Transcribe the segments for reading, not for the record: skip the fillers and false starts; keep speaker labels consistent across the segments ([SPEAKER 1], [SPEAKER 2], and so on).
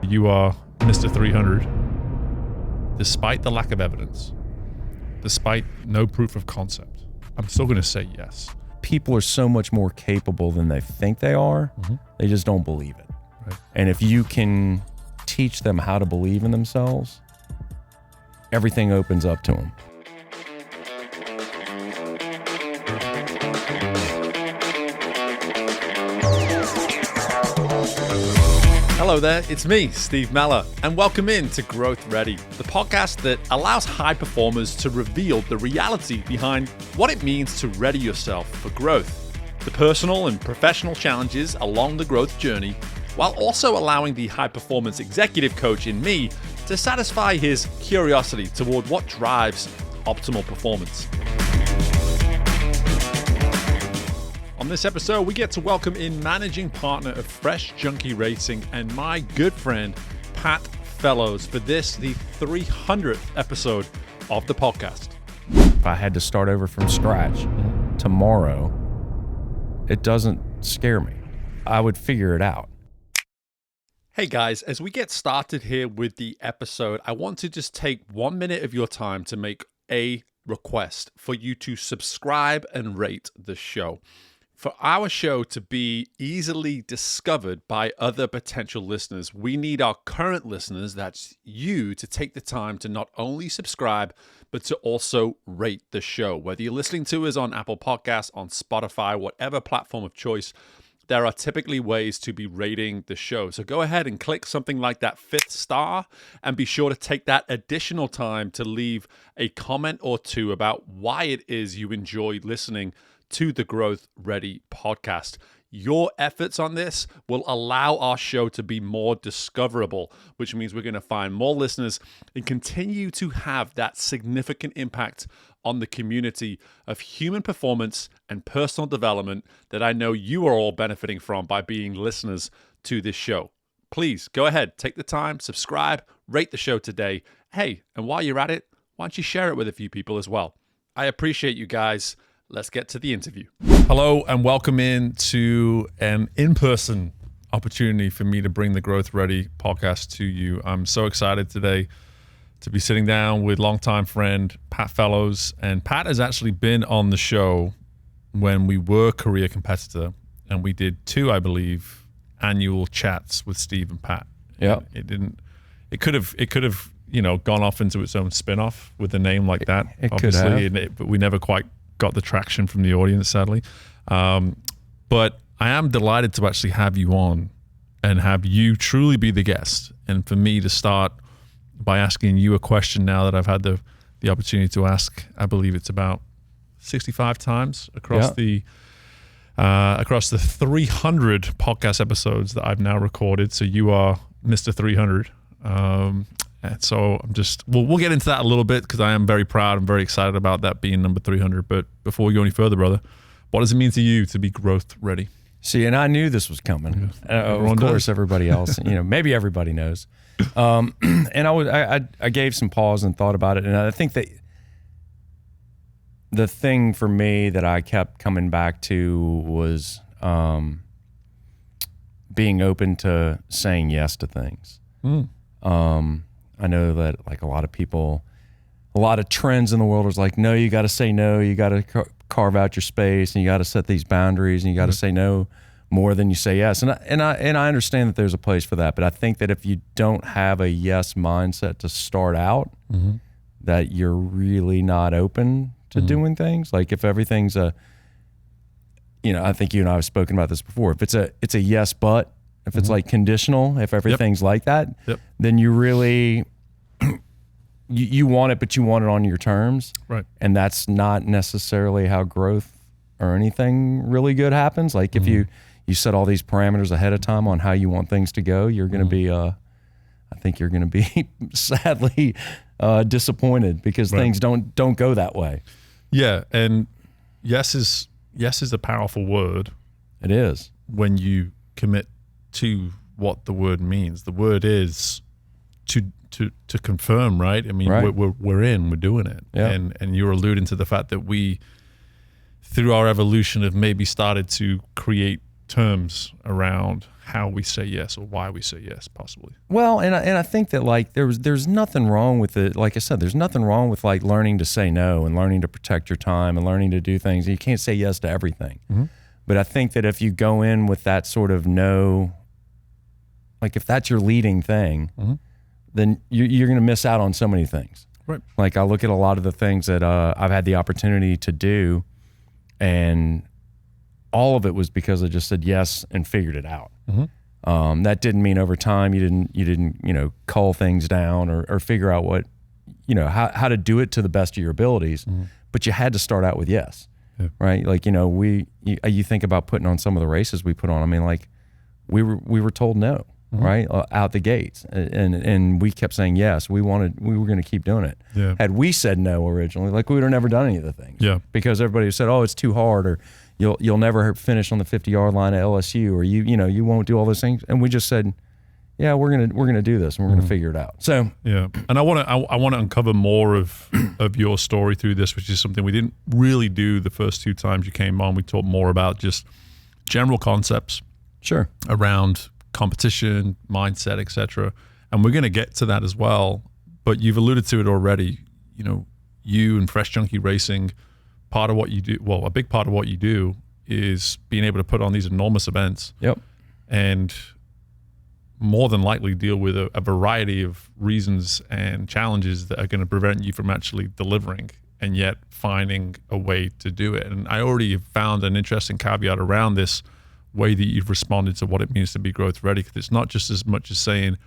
[SPEAKER 1] You are Mr. 300. Despite the lack of evidence, despite no proof of concept, I'm still going to say yes.
[SPEAKER 2] People are so much more capable than they think they are. They just don't believe it.
[SPEAKER 1] Right.
[SPEAKER 2] And if you can teach them how to believe in themselves, everything opens up to them.
[SPEAKER 3] Hello there, it's me, Steve Mellor, and welcome in to GrowthReady, the podcast that allows high performers to reveal the reality behind what it means to ready yourself for growth, the personal and professional challenges along the growth journey, while also allowing the high performance executive coach in me to satisfy his curiosity toward what drives optimal performance. On this episode, we get to welcome in managing partner of Fresh Junkie Racing and my good friend, Pat Fellows, for this, the 300th episode of the podcast.
[SPEAKER 2] If I had to start over from scratch tomorrow, it doesn't scare me. I would figure it out.
[SPEAKER 3] Hey guys, as we get started here with the episode, I want to just take 1 minute of your time to make a request for you to subscribe and rate the show. For our show to be easily discovered by other potential listeners, we need our current listeners, that's you, to take the time to not only subscribe, but to also rate the show. Whether you're listening to us on Apple Podcasts, on Spotify, whatever platform of choice, there are typically ways to be rating the show. So go ahead and click something like that 5th star and be sure to take that additional time to leave a comment or two about why it is you enjoy listening to the GrowthReady podcast. Your efforts on this will allow our show to be more discoverable, which means we're going to find more listeners and continue to have that significant impact on the community of human performance and personal development that I know you are all benefiting from by being listeners to this show. Please go ahead, take the time, subscribe, rate the show today. Hey, and while you're at it, why don't you share it with a few people as well? I appreciate you guys. Let's get to the interview.
[SPEAKER 1] Hello, and welcome in to an in-person opportunity for me to bring the GrowthReady podcast to you. I'm so excited today to be sitting down with longtime friend Pat Fellows. And Pat has actually been on the show when we were Career Competitor, and we did 2, I believe, annual chats with Steve and Pat.
[SPEAKER 2] Yeah.
[SPEAKER 1] It could have, gone off into its own spin-off with a name like that.
[SPEAKER 2] It
[SPEAKER 1] obviously,
[SPEAKER 2] could have.
[SPEAKER 1] but we never quite got the traction from the audience, sadly. But I am delighted to actually have you on and have you truly be the guest. And for me to start by asking you a question now that I've had the opportunity to ask, I believe it's about 65 times across the 300 podcast episodes that I've now recorded. So you are Mr. 300. And so we'll get into that a little bit because I am very proud and very excited about that being number 300. But before we go any further, brother, what does it mean to you to be growth ready?
[SPEAKER 2] See, and I knew this was coming. Of course, everybody else, maybe everybody knows. And I gave some pause and thought about it. And I think that the thing for me that I kept coming back to was being open to saying yes to things. I know that like a lot of trends in the world is like, no, you got to say no, you got to carve out your space, and you got to set these boundaries, and you got to say no more than you say yes. And I understand that there's a place for that, but I think that if you don't have a yes mindset to start out, that you're really not open to doing things. Like if everything's I think you and I have spoken about this before. If it's a yes, but if it's like conditional, if everything's like that, then you really, you want it, but you want it on your terms.
[SPEAKER 1] Right.
[SPEAKER 2] And that's not necessarily how growth or anything really good happens. Like if you set all these parameters ahead of time on how you want things to go, you're going to be, I think you're going to be sadly disappointed because things don't go that way.
[SPEAKER 1] Yeah. And yes is a powerful word.
[SPEAKER 2] It is.
[SPEAKER 1] When you commit to what the word means. The word is to confirm, right? I mean, we're doing it.
[SPEAKER 2] Yeah.
[SPEAKER 1] And you're alluding to the fact that we, through our evolution, have maybe started to create terms around how we say yes or why we say yes, possibly.
[SPEAKER 2] Well, and I think that like there's nothing wrong with it. Like I said, there's nothing wrong with like learning to say no and learning to protect your time and learning to do things. You can't say yes to everything.
[SPEAKER 1] Mm-hmm.
[SPEAKER 2] But I think that if you go in with that sort of no, like if that's your leading thing,
[SPEAKER 1] mm-hmm.
[SPEAKER 2] then you're going to miss out on so many things.
[SPEAKER 1] Right.
[SPEAKER 2] Like I look at a lot of the things that I've had the opportunity to do, and all of it was because I just said yes and figured it out.
[SPEAKER 1] Mm-hmm.
[SPEAKER 2] That didn't mean over time you didn't cull things down or figure out what how to do it to the best of your abilities,
[SPEAKER 1] mm-hmm.
[SPEAKER 2] but you had to start out with yes.
[SPEAKER 1] Yeah.
[SPEAKER 2] Right? Like you think about putting on some of the races we put on. I mean, like we were told no. Mm-hmm. Right? Out the gates. And we kept saying yes. We were going to keep doing it.
[SPEAKER 1] Yeah.
[SPEAKER 2] Had we said no originally, like we would have never done any of the things.
[SPEAKER 1] Yeah.
[SPEAKER 2] Because everybody said, oh, it's too hard, or you'll never finish on the 50-yard line at LSU, or you won't do all those things. And we just said, yeah, we're gonna do this, and we're gonna figure it out. So
[SPEAKER 1] yeah, and I want to uncover more of your story through this, which is something we didn't really do the first 2 times you came on. We talked more about just general concepts,
[SPEAKER 2] sure,
[SPEAKER 1] around competition, mindset, etc. And we're going to get to that as well. But you've alluded to it already. You and Fresh Junkie Racing, part of what you do, well, a big part of what you do is being able to put on these enormous events.
[SPEAKER 2] Yep.
[SPEAKER 1] And more than likely deal with a variety of reasons and challenges that are going to prevent you from actually delivering, and yet finding a way to do it. And I already have found an interesting caveat around this way that you've responded to what it means to be growth ready, because it's not just as much as saying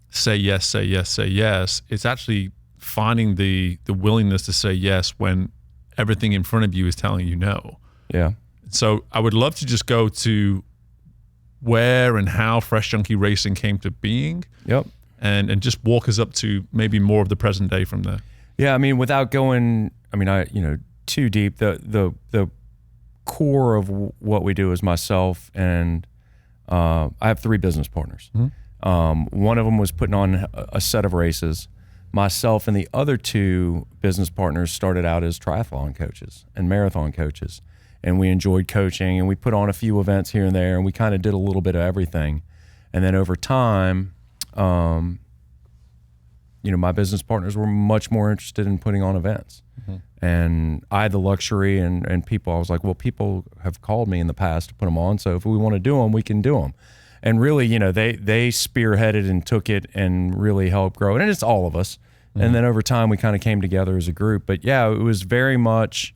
[SPEAKER 1] say yes, say yes, say yes. It's actually finding the willingness to say yes when everything in front of you is telling you no.
[SPEAKER 2] Yeah.
[SPEAKER 1] So I would love to just go to where and how Fresh Junkie Racing came to being.
[SPEAKER 2] Yep.
[SPEAKER 1] And just walk us up to maybe more of the present day from there.
[SPEAKER 2] Yeah, I mean, without going, too deep, the core of what we do is myself and I have 3 business partners.
[SPEAKER 1] Mm-hmm.
[SPEAKER 2] One of them was putting on a set of races. Myself and the other 2 business partners started out as triathlon coaches and marathon coaches, and we enjoyed coaching, and we put on a few events here and there, and we kind of did a little bit of everything. And then over time, my business partners were much more interested in putting on events. Mm-hmm. And I had the luxury and people, I was like, well, people have called me in the past to put them on, so if we want to do them, we can do them. And really, they spearheaded and took it and really helped grow it. And it's all of us. Mm-hmm. And then over time, we kind of came together as a group. But yeah, it was very much,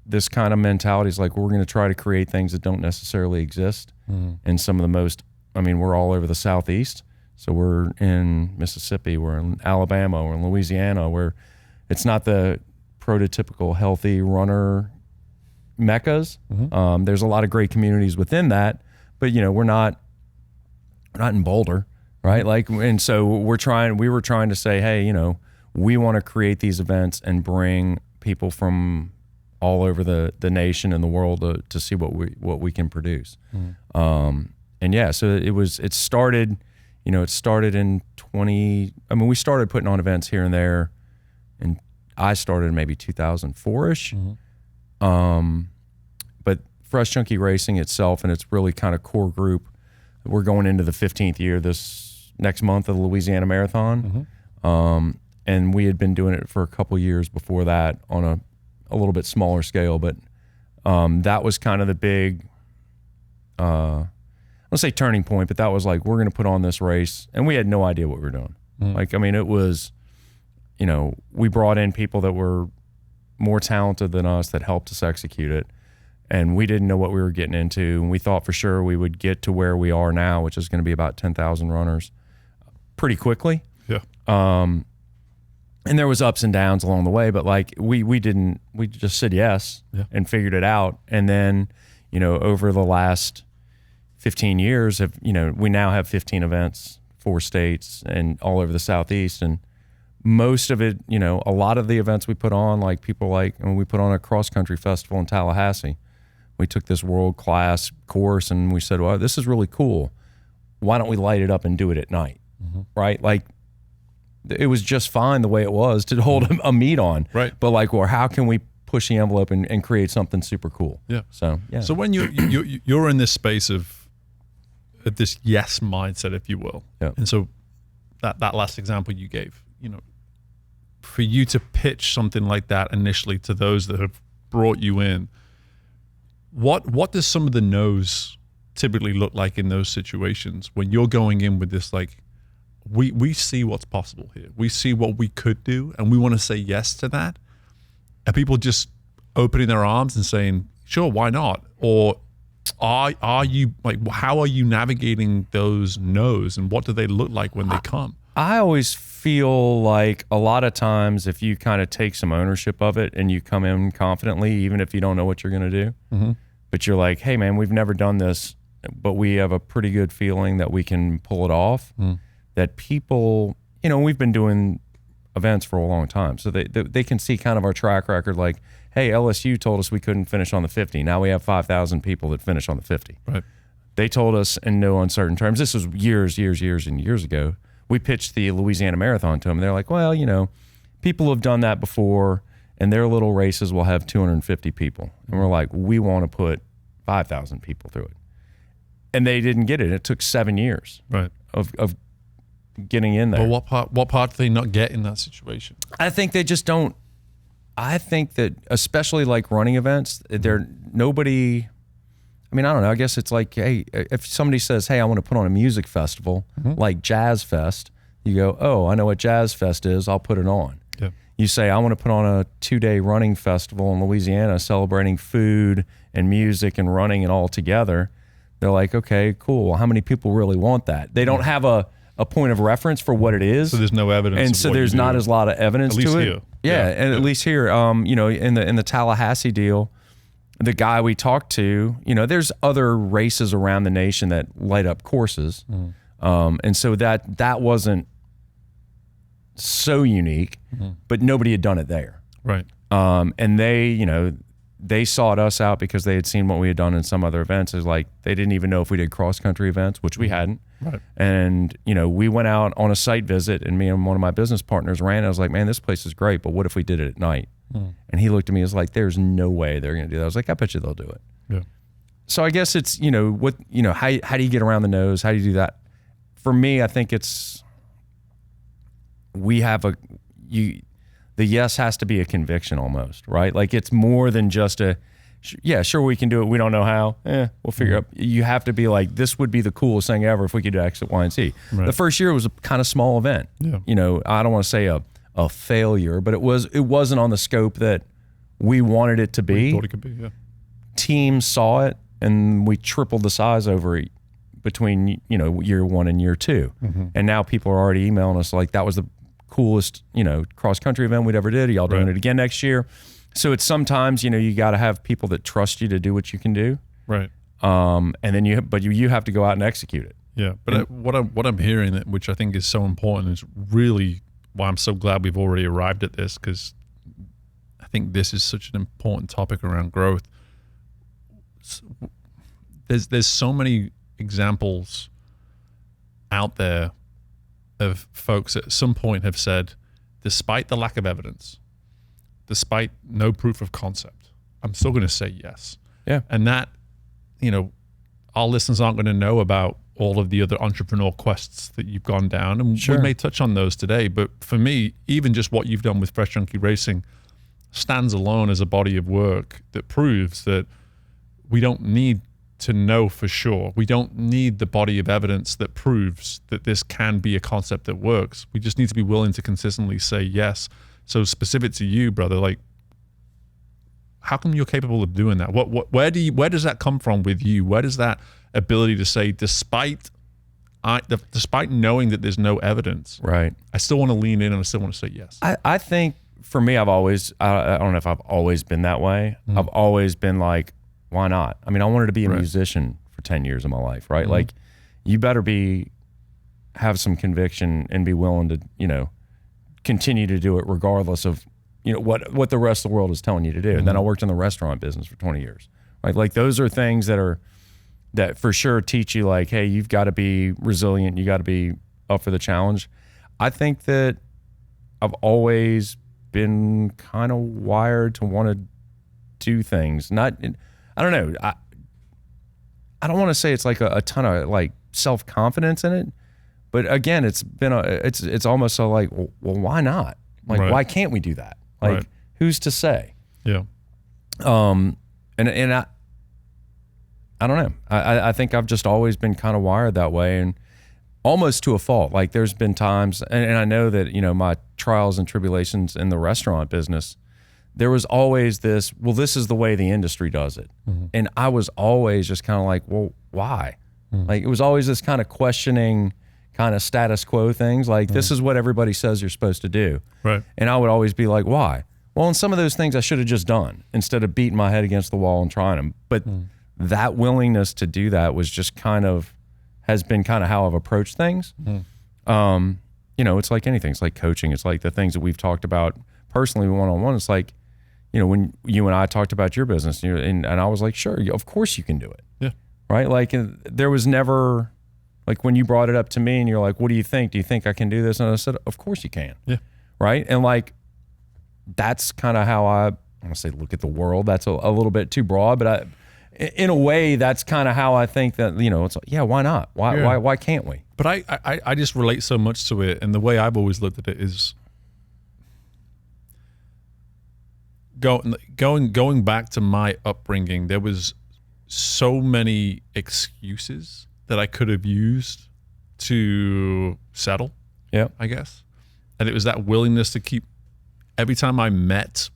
[SPEAKER 2] this kind of mentality is like, we're going to try to create things that don't necessarily exist.
[SPEAKER 1] Mm-hmm.
[SPEAKER 2] And some of the most, we're all over the Southeast. So we're in Mississippi, we're in Alabama, we're in Louisiana, where it's not the prototypical healthy runner meccas.
[SPEAKER 1] Mm-hmm.
[SPEAKER 2] There's a lot of great communities within that, but we're not in Boulder, right? Like, and so we were trying to say, hey, we want to create these events and bring people from all over the nation and the world to see what we can produce.
[SPEAKER 1] Mm-hmm.
[SPEAKER 2] And yeah, so it started in 20, we started putting on events here and there, and I started in maybe 2004-ish.
[SPEAKER 1] Mm-hmm.
[SPEAKER 2] But Fresh Junkie Racing itself, and its really kind of core group, we're going into the 15th year this next month of the Louisiana Marathon.
[SPEAKER 1] Mm-hmm.
[SPEAKER 2] And we had been doing it for a couple years before that on a little bit smaller scale, but that was kind of the big, let's say turning point, but that was like, we're going to put on this race, and we had no idea what we were doing.
[SPEAKER 1] Mm-hmm.
[SPEAKER 2] It was, we brought in people that were more talented than us that helped us execute it, and we didn't know what we were getting into, and we thought for sure we would get to where we are now, which is going to be about 10,000 runners pretty quickly.
[SPEAKER 1] Yeah.
[SPEAKER 2] And there was ups and downs along the way, but like we just said yes.
[SPEAKER 1] Yeah.
[SPEAKER 2] And figured it out. And then, over the last 15 years we now have 15 events, 4 states and all over the Southeast. And most of it, a lot of the events we put on, like people when we put on a cross country festival in Tallahassee, we took this world-class course and we said, well, this is really cool. Why don't we light it up and do it at night?
[SPEAKER 1] Mm-hmm.
[SPEAKER 2] Right? Like, it was just fine the way it was to hold a meet on.
[SPEAKER 1] Right.
[SPEAKER 2] But like, well, how can we push the envelope and create something super cool.
[SPEAKER 1] Yeah.
[SPEAKER 2] So, yeah.
[SPEAKER 1] So when you're in this space of this yes mindset, if you will,
[SPEAKER 2] Yeah.
[SPEAKER 1] and so that last example you gave, for you to pitch something like that initially to those that have brought you in, what does some of the no's typically look like in those situations when you're going in with this, like, we see what's possible here, we see what we could do, and we want to say yes to that? Are people just opening their arms and saying, sure, why not? Or are you, like, how are you navigating those no's, and what do they look like when they come?
[SPEAKER 2] I always feel like a lot of times if you kind of take some ownership of it and you come in confidently, even if you don't know what you're going to do, but you're like, hey man, we've never done this, but we have a pretty good feeling that we can pull it off, that people, we've been doing events for a long time. So they can see kind of our track record, like, hey, LSU told us we couldn't finish on the 50. Now we have 5,000 people that finish on the 50.
[SPEAKER 1] Right.
[SPEAKER 2] They told us in no uncertain terms, this was years and years ago, we pitched the Louisiana Marathon to them. They're like, well, people have done that before, and their little races will have 250 people. And we're like, we want to put 5,000 people through it. And they didn't get it. It took 7 years of getting in there.
[SPEAKER 1] But what part do they not get in that situation?
[SPEAKER 2] I think they just don't. I think that especially like running events, nobody. I mean, I don't know. I guess it's like, hey, if somebody says, hey, I want to put on a music festival like Jazz Fest, you go, oh, I know what Jazz Fest is. I'll put it on.
[SPEAKER 1] Yeah.
[SPEAKER 2] You say, I want to put on a 2-day running festival in Louisiana celebrating food and music and running and all together. They're like, okay, cool. Well, how many people really want that? They don't have a point of reference for what it is.
[SPEAKER 1] So there's no evidence.
[SPEAKER 2] And so there's not as lot of evidence
[SPEAKER 1] to it.
[SPEAKER 2] Here. Yeah, and at least here, in the Tallahassee deal, the guy we talked to, there's other races around the nation that light up courses. And so that wasn't so unique, but nobody had done it there.
[SPEAKER 1] Right.
[SPEAKER 2] And they sought us out because they had seen what we had done in some other events. It's like they didn't even know if we did cross-country events, which we hadn't.
[SPEAKER 1] Right.
[SPEAKER 2] And, we went out on a site visit, and me and one of my business partners ran. I was like, man, this place is great, but what if we did it at night? And he looked at me and was like, there's no way they're going to do that. I was like, I bet you they'll do it.
[SPEAKER 1] Yeah.
[SPEAKER 2] So I guess it's, how do you get around the nose? How do you do that? For me, I think it's, the yes has to be a conviction almost, right? Like it's more than just yeah, sure, we can do it. We don't know how. We'll figure out. You have to be like, this would be the coolest thing ever if we could do X, Y, and Z.
[SPEAKER 1] Right.
[SPEAKER 2] The first year was a kind of small event.
[SPEAKER 1] Yeah.
[SPEAKER 2] I don't want to say a failure, but it wasn't on the scope that we wanted it to be.
[SPEAKER 1] We thought it could be, yeah.
[SPEAKER 2] Teams saw it, and we tripled the size between year 1 and year 2. And now people are already emailing us like, that was the coolest cross country event we'd ever did. Are y'all doing it again next year? So it's sometimes you got to have people that trust you to do what you can do,
[SPEAKER 1] right?
[SPEAKER 2] And then you have to go out and execute it.
[SPEAKER 1] Yeah, but what I'm hearing, which I think is so important, is really why I'm so glad we've already arrived at this, because I think this is such an important topic around growth. There's so many examples out there of folks that at some point have said, despite the lack of evidence, despite no proof of concept, I'm still going to say yes.
[SPEAKER 2] Yeah.
[SPEAKER 1] And that, our listeners aren't going to know about all of the other entrepreneur quests that you've gone down. And we may touch on those today. But for me, even just what you've done with Fresh Junkie Racing stands alone as a body of work that proves that we don't need to know for sure. We don't need the body of evidence that proves that this can be a concept that works. We just need to be willing to consistently say yes. So specific to you, brother, like, how come you're capable of doing that? Where does that come from with you? Where does that ability to say, despite knowing that there's no evidence,
[SPEAKER 2] right,
[SPEAKER 1] I still want to lean in and I still want to say yes?
[SPEAKER 2] I think for me, I don't know if I've always been that way. I've always been like, why not? I mean, I wanted to be a musician for 10 years of my life, right? Like, you better have some conviction and be willing to, continue to do it regardless of, what the rest of the world is telling you to do. And then I worked in the restaurant business for 20 years. Like those are things that for sure teach you, like, hey, you've got to be resilient. You got to be up for the challenge. I think that I've always been kind of wired to want to do things. I don't know. I don't want to say it's like a ton of like self-confidence in it, but again, it's almost so like, well, why not? Like, why can't we do that? Like, who's to say?
[SPEAKER 1] Yeah.
[SPEAKER 2] And I don't know. I think I've just always been kind of wired that way, and almost to a fault. Like, there's been times, and I know that, my trials and tribulations in the restaurant business, there was always this, well, this is the way the industry does it. Mm-hmm. And I was always just kind of like, well, why? Mm-hmm. Like, it was always this kind of questioning, kind of status quo things. Like, this is what everybody says you're supposed to do.
[SPEAKER 1] Right.
[SPEAKER 2] And I would always be like, why? Well, and some of those things I should have just done instead of beating my head against the wall and trying them. But that willingness to do that was just has been kind of how I've approached things. It's like anything. It's like coaching. It's like the things that we've talked about personally one-on-one. It's like, when you and I talked about your business, and I was like, sure, of course you can do it.
[SPEAKER 1] Yeah.
[SPEAKER 2] Right? Like, there was never, like, when you brought it up to me and you're like, what do you think? Do you think I can do this? And I said, of course you can.
[SPEAKER 1] Yeah. Right?
[SPEAKER 2] And like, that's kind of how I want to say look at the world. That's a little bit too broad, but in a way, that's kind of how I think that, it's like, yeah, why not? Why can't we?
[SPEAKER 1] But I just relate so much to it. And the way I've always looked at it is going back to my upbringing, there was so many excuses that I could have used to settle.
[SPEAKER 2] Yeah,
[SPEAKER 1] I guess. And it was that willingness to keep, every time I met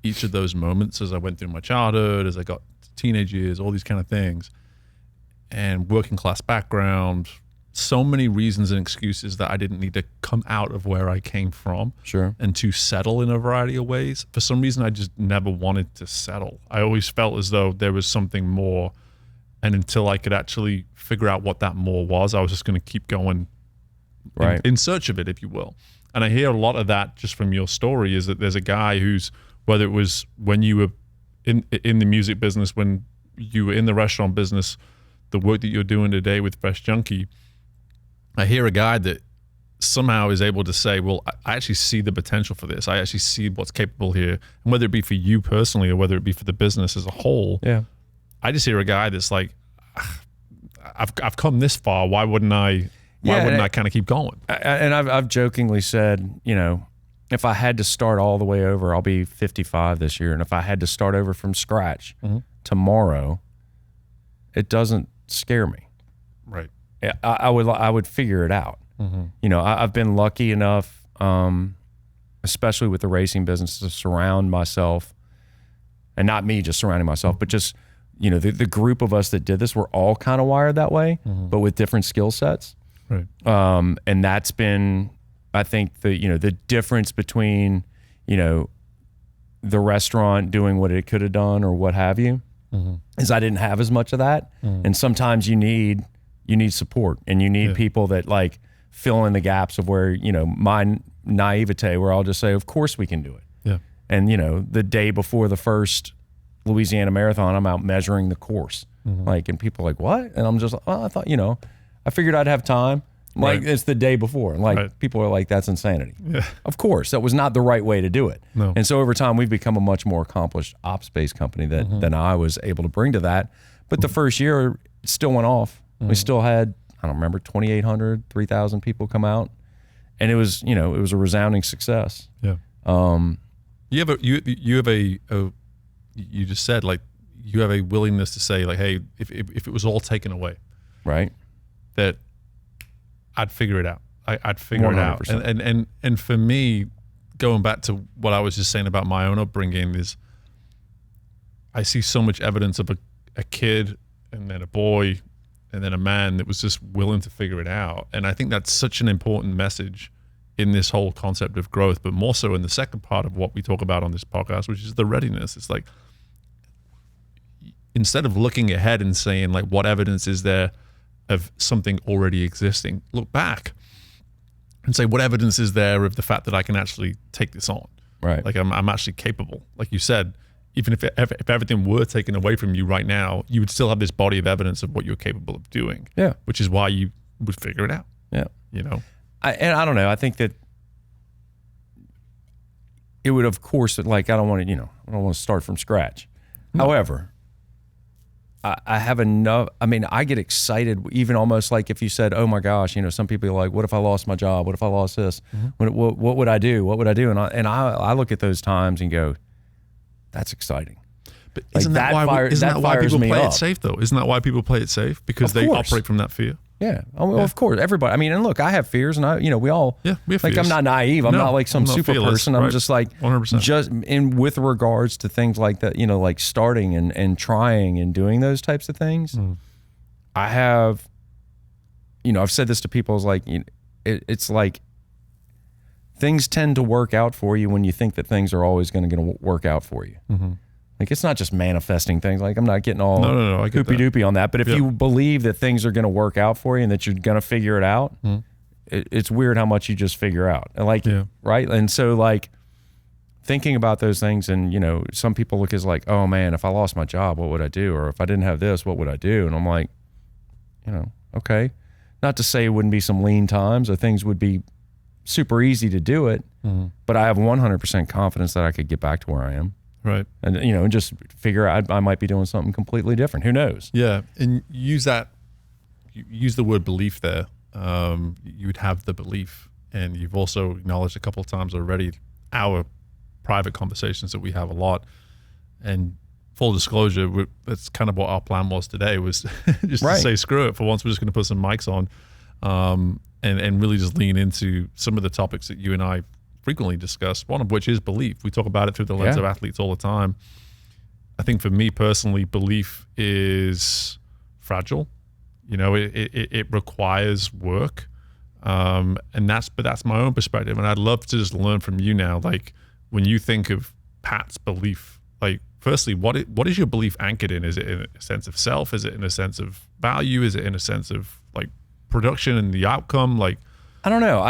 [SPEAKER 1] each of those moments as I went through my childhood, as I got to teenage years, all these kind of things, and working class background, so many reasons and excuses that I didn't need to come out of where I came from.
[SPEAKER 2] Sure.
[SPEAKER 1] And to settle in a variety of ways. For some reason, I just never wanted to settle. I always felt as though there was something more. And until I could actually figure out what that more was, I was just going to keep going in search of it, if you will. And I hear a lot of that just from your story, is that there's a guy who's, whether it was when you were in the music business, when you were in the restaurant business, the work that you're doing today with Fresh Junkie, I hear a guy that somehow is able to say, well, I actually see the potential for this. I actually see what's capable here. And whether it be for you personally or whether it be for the business as a whole, I just hear a guy that's like, I've come this far. Why wouldn't I kind of keep going?
[SPEAKER 2] And I've jokingly said, if I had to start all the way over, I'll be 55 this year. And if I had to start over from scratch tomorrow, it doesn't scare me.
[SPEAKER 1] Right.
[SPEAKER 2] I would figure it out. I've been lucky enough, especially with the racing business, to surround myself, and not me just surrounding myself, but just, the group of us that did this, we're all kind of wired that way, but with different skill sets.
[SPEAKER 1] Right.
[SPEAKER 2] And that's been, I think, the difference between, the restaurant doing what it could have done or what have you, is I didn't have as much of that. And sometimes you need support, and you need people that like fill in the gaps of where, my naivete, where I'll just say, of course we can do it.
[SPEAKER 1] Yeah.
[SPEAKER 2] And, the day before the first Louisiana Marathon, I'm out measuring the course. Like, and people are like, what? And I'm just like, I thought, I figured I'd have time. Like, it's the day before. And like, people are like, that's insanity.
[SPEAKER 1] Yeah.
[SPEAKER 2] Of course, that was not the right way to do it.
[SPEAKER 1] No.
[SPEAKER 2] And so over time, we've become a much more accomplished ops-based company than I was able to bring to that. But the first year, it still went off. We still had, I don't remember, 2,800, 3,000 people come out. And it was, it was a resounding success.
[SPEAKER 1] Yeah. You just said, like, you have a willingness to say, like, hey, if it was all taken away,
[SPEAKER 2] right,
[SPEAKER 1] that I'd figure it out. I'd figure 100%. It out. And for me, going back to what I was just saying about my own upbringing, is I see so much evidence of a kid and then a boy and then a man that was just willing to figure it out. And I think that's such an important message in this whole concept of growth, but more so in the second part of what we talk about on this podcast, which is the readiness. It's like, instead of looking ahead and saying, like, what evidence is there of something already existing, look back and say, what evidence is there of the fact that I can actually take this on?
[SPEAKER 2] Right.
[SPEAKER 1] Like, I'm actually capable. Like you said, even if everything were taken away from you right now, you would still have this body of evidence of what you're capable of doing.
[SPEAKER 2] Yeah.
[SPEAKER 1] Which is why you would figure it out.
[SPEAKER 2] Yeah.
[SPEAKER 1] And
[SPEAKER 2] I don't know. I think that it would, of course, like, I don't want to start from scratch. However, I have enough. I mean, I get excited, even almost like if you said, "Oh my gosh," some people are like, "What if I lost my job? What if I lost this? What would I do? What would I do?" And I look at those times and go, "That's exciting."
[SPEAKER 1] But isn't that why people play it safe though? Isn't that why people play it safe? Because they operate from that fear.
[SPEAKER 2] Yeah. Well, of course, everybody. I mean, and look, I have fears, and we all.
[SPEAKER 1] Yeah, we have fears.
[SPEAKER 2] I'm not naive. I'm not like some super person. I'm just like
[SPEAKER 1] 100%.
[SPEAKER 2] Just with regards to things like that. Like starting and trying and doing those types of things. I have. I've said this to people. It's like it's like things tend to work out for you when you think that things are always going to work out for you. Like it's not just manifesting things. Like I'm not getting all hoopy doopy on that. But if you believe that things are going to work out for you and that you're going to figure it out, it's weird how much you just figure out. And right. And so like thinking about those things, and some people look as like, oh man, if I lost my job, what would I do? Or if I didn't have this, what would I do? And I'm like, okay. Not to say it wouldn't be some lean times or things would be super easy to do it, but I have 100% confidence that I could get back to where I am.
[SPEAKER 1] Right.
[SPEAKER 2] And, and just figure out I might be doing something completely different. Who knows?
[SPEAKER 1] Yeah. And use the word belief there. You'd have the belief. And you've also acknowledged a couple of times already our private conversations that we have a lot. And full disclosure, that's kind of what our plan was today, was just to say, screw it. For once, we're just going to put some mics on and really just lean into some of the topics that you and I frequently discuss, one of which is belief. We talk about it through the lens of athletes all the time. I think for me personally, belief is fragile. It requires work. But that's my own perspective. And I'd love to just learn from you now. Like when you think of Pat's belief, like firstly, what is your belief anchored in? Is it in a sense of self? Is it in a sense of value? Is it in a sense of like production and the outcome? Like,
[SPEAKER 2] I don't know.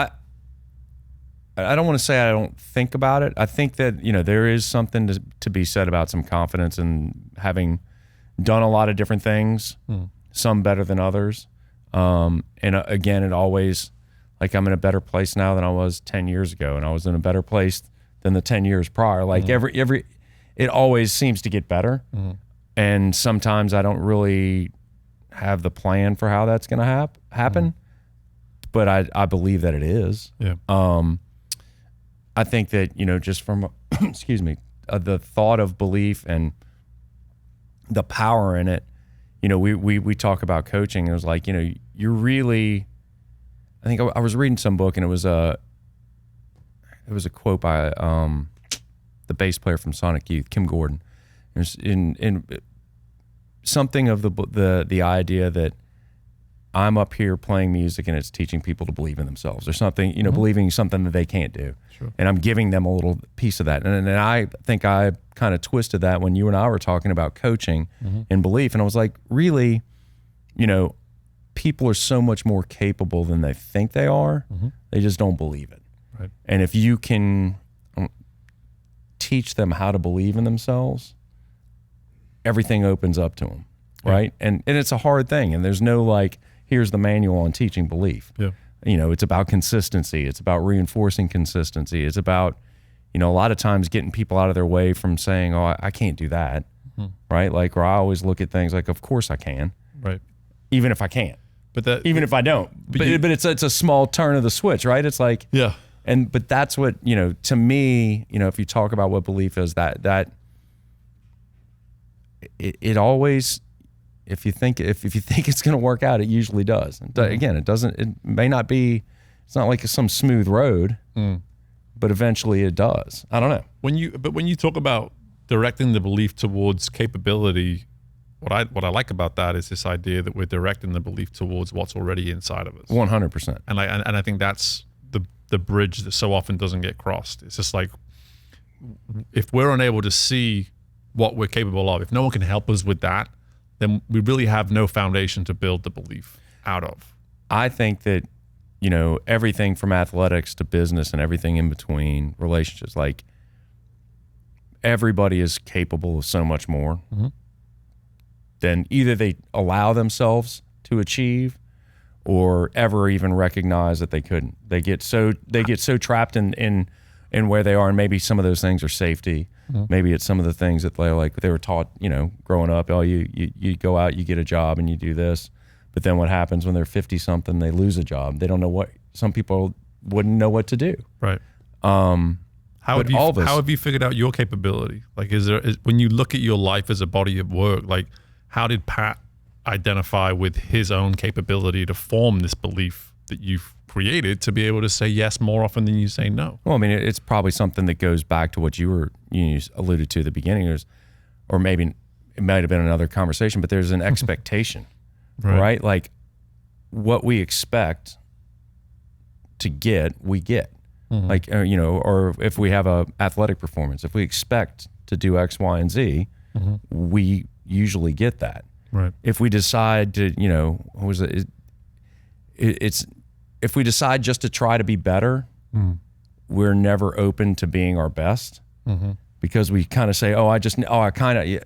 [SPEAKER 2] I don't want to say I don't think about it. I think that, there is something to be said about some confidence and having done a lot of different things, some better than others. And again, it always, like I'm in a better place now than I was 10 years ago. And I was in a better place than the 10 years prior. Like it always seems to get better. And sometimes I don't really have the plan for how that's going to happen. But I believe that it is. Yeah. I think that, just from, excuse me, the thought of belief and the power in it, we talk about coaching, and it was like, you're really, I think I was reading some book, and it was a quote by the bass player from Sonic Youth, Kim Gordon. There's in something of the idea that I'm up here playing music and it's teaching people to believe in themselves or something, believing something that they can't do. Sure. And I'm giving them a little piece of that. And I think I kind of twisted that when you and I were talking about coaching and belief. And I was like, really, people are so much more capable than they think they are. They just don't believe it. Right. And if you can teach them how to believe in themselves, everything opens up to them. Right. And it's a hard thing. And there's no like, here's the manual on teaching belief. Yeah. It's about consistency. It's about reinforcing consistency. It's about, a lot of times getting people out of their way from saying, oh, I can't do that. Right. Like, or I always look at things like, of course I can. Right. Even if I can't. Even if I don't. But it's a small turn of the switch, right? It's like, yeah. But that's what, to me, if you talk about what belief is, that it always, if you think it's going to work out, it usually does. Again, it may not be, it's not like some smooth road, but eventually it does. I don't know.
[SPEAKER 1] When you talk about directing the belief towards capability, what I like about that is this idea that we're directing the belief towards what's already inside of us.
[SPEAKER 2] 100%.
[SPEAKER 1] And I think that's the bridge that so often doesn't get crossed. It's just like, if we're unable to see what we're capable of, if no one can help us with that, then we really have no foundation to build the belief out of.
[SPEAKER 2] I think that, everything from athletics to business and everything in between, relationships, like everybody is capable of so much more than either they allow themselves to achieve or ever even recognize that they couldn't. They get so trapped in where they are, and maybe some of those things are safety. Maybe it's some of the things that they were taught, growing up. Oh, you go out, you get a job, and you do this. But then what happens when they're 50 something? They lose a job. They don't know what. Some people wouldn't know what to do.
[SPEAKER 1] Right. How have you figured out your capability? Like, when you look at your life as a body of work, like, how did Pat identify with his own capability to form this belief that you've created to be able to say yes more often than you say no?
[SPEAKER 2] Well, I mean, it's probably something that goes back to what you alluded to at the beginning, or maybe it might have been another conversation, but there's an expectation, right? Like, what we expect to get, we get. Like, or if we have a athletic performance, if we expect to do X, Y, and Z, we usually get that.
[SPEAKER 1] Right.
[SPEAKER 2] If we decide to, if we decide just to try to be better, we're never open to being our best, because we kind of say,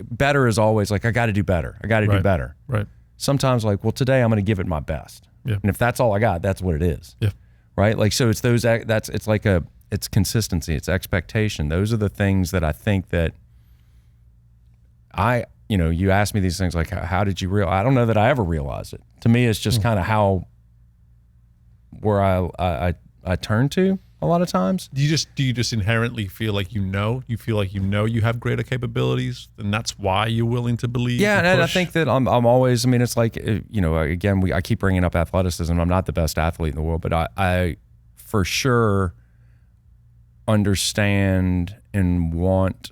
[SPEAKER 2] better is always like, I got to do better. I got to do better.
[SPEAKER 1] Right.
[SPEAKER 2] Sometimes like, well, today I'm going to give it my best.
[SPEAKER 1] Yeah.
[SPEAKER 2] And if that's all I got, that's what it is.
[SPEAKER 1] Yeah.
[SPEAKER 2] Right. Like, so it's it's consistency, it's expectation. Those are the things that I think that you ask me these things like, how did you realize? I don't know that I ever realized it. To me, it's just kind of where I turn to a lot of times.
[SPEAKER 1] Do you just inherently feel like you have greater capabilities, and that's why you're willing to believe?
[SPEAKER 2] Yeah, and I think that I'm always. I mean, it's like, again, I keep bringing up athleticism. I'm not the best athlete in the world, but I for sure understand and want,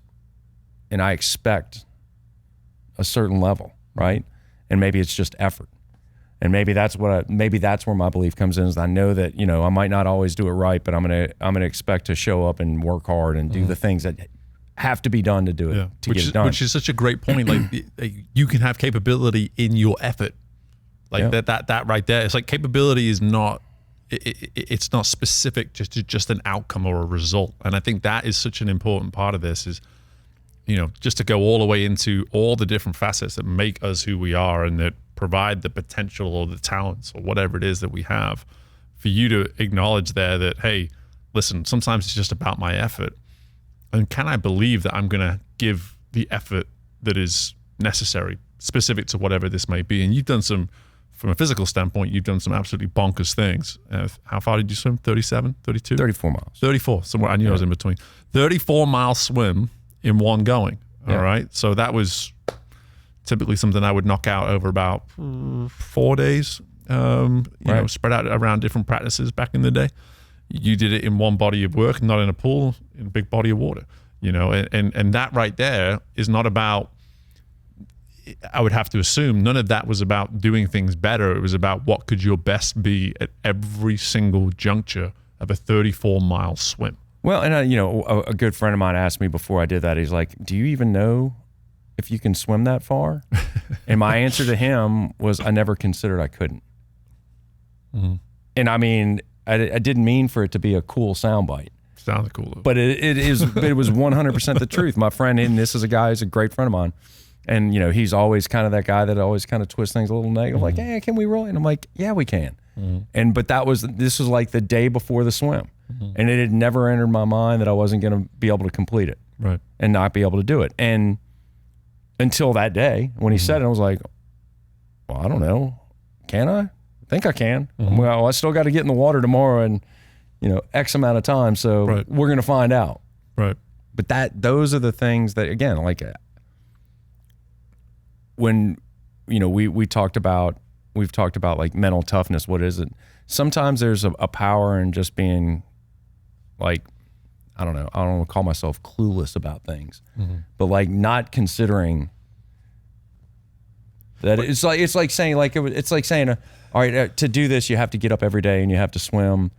[SPEAKER 2] and I expect a certain level, right? And maybe it's just effort. And maybe that's where my belief comes in, is I know that, I might not always do it right, but I'm gonna expect to show up and work hard and do the things that have to be done to do it, get it done.
[SPEAKER 1] Which is such a great point. Like, you can have capability in your effort. Like, that right there. It's like, capability is not, it's not specific to just an outcome or a result. And I think that is such an important part of this, is, just to go all the way into all the different facets that make us who we are and that provide the potential or the talents or whatever it is that we have, for you to acknowledge there that, hey, listen, sometimes it's just about my effort. And can I believe that I'm going to give the effort that is necessary, specific to whatever this may be? And you've done some, from a physical standpoint, you've done some absolutely bonkers things. How far did you swim? 37, 32?
[SPEAKER 2] 34 miles.
[SPEAKER 1] 34, somewhere. I knew I was in between. 34-mile swim in one going. All right. So that was typically something I would knock out over about 4 days, spread out around different practices back in the day. You did it in one body of work, not in a pool, in a big body of water, and that right there is not about, I would have to assume none of that was about doing things better. It was about what could your best be at every single juncture of a 34-mile swim.
[SPEAKER 2] Well, and a good friend of mine asked me before I did that, he's like, do you even know if you can swim that far? And my answer to him was, I never considered I couldn't. And I mean, I didn't mean for it to be a cool soundbite.
[SPEAKER 1] Sounded cool, though.
[SPEAKER 2] But it was 100% the truth. My friend, and this is a guy who's a great friend of mine, and he's always kind of that guy that always kind of twists things a little negative. Like, hey, can we really? And I'm like, yeah, we can. But this was like the day before the swim. And it had never entered my mind that I wasn't going to be able to complete it,
[SPEAKER 1] right,
[SPEAKER 2] and not be able to do it. And until that day, when he said it, I was like, well, I don't know. Can I? I think I can. Well, I still got to get in the water tomorrow and, X amount of time. So we're going to find out.
[SPEAKER 1] Right.
[SPEAKER 2] But those are the things that, again, like, when, we've talked about like mental toughness. What is it? Sometimes there's a power in just being like, I don't want to call myself clueless about things, but like not considering that it's like saying, all right, to do this, you have to get up every day and you have to swim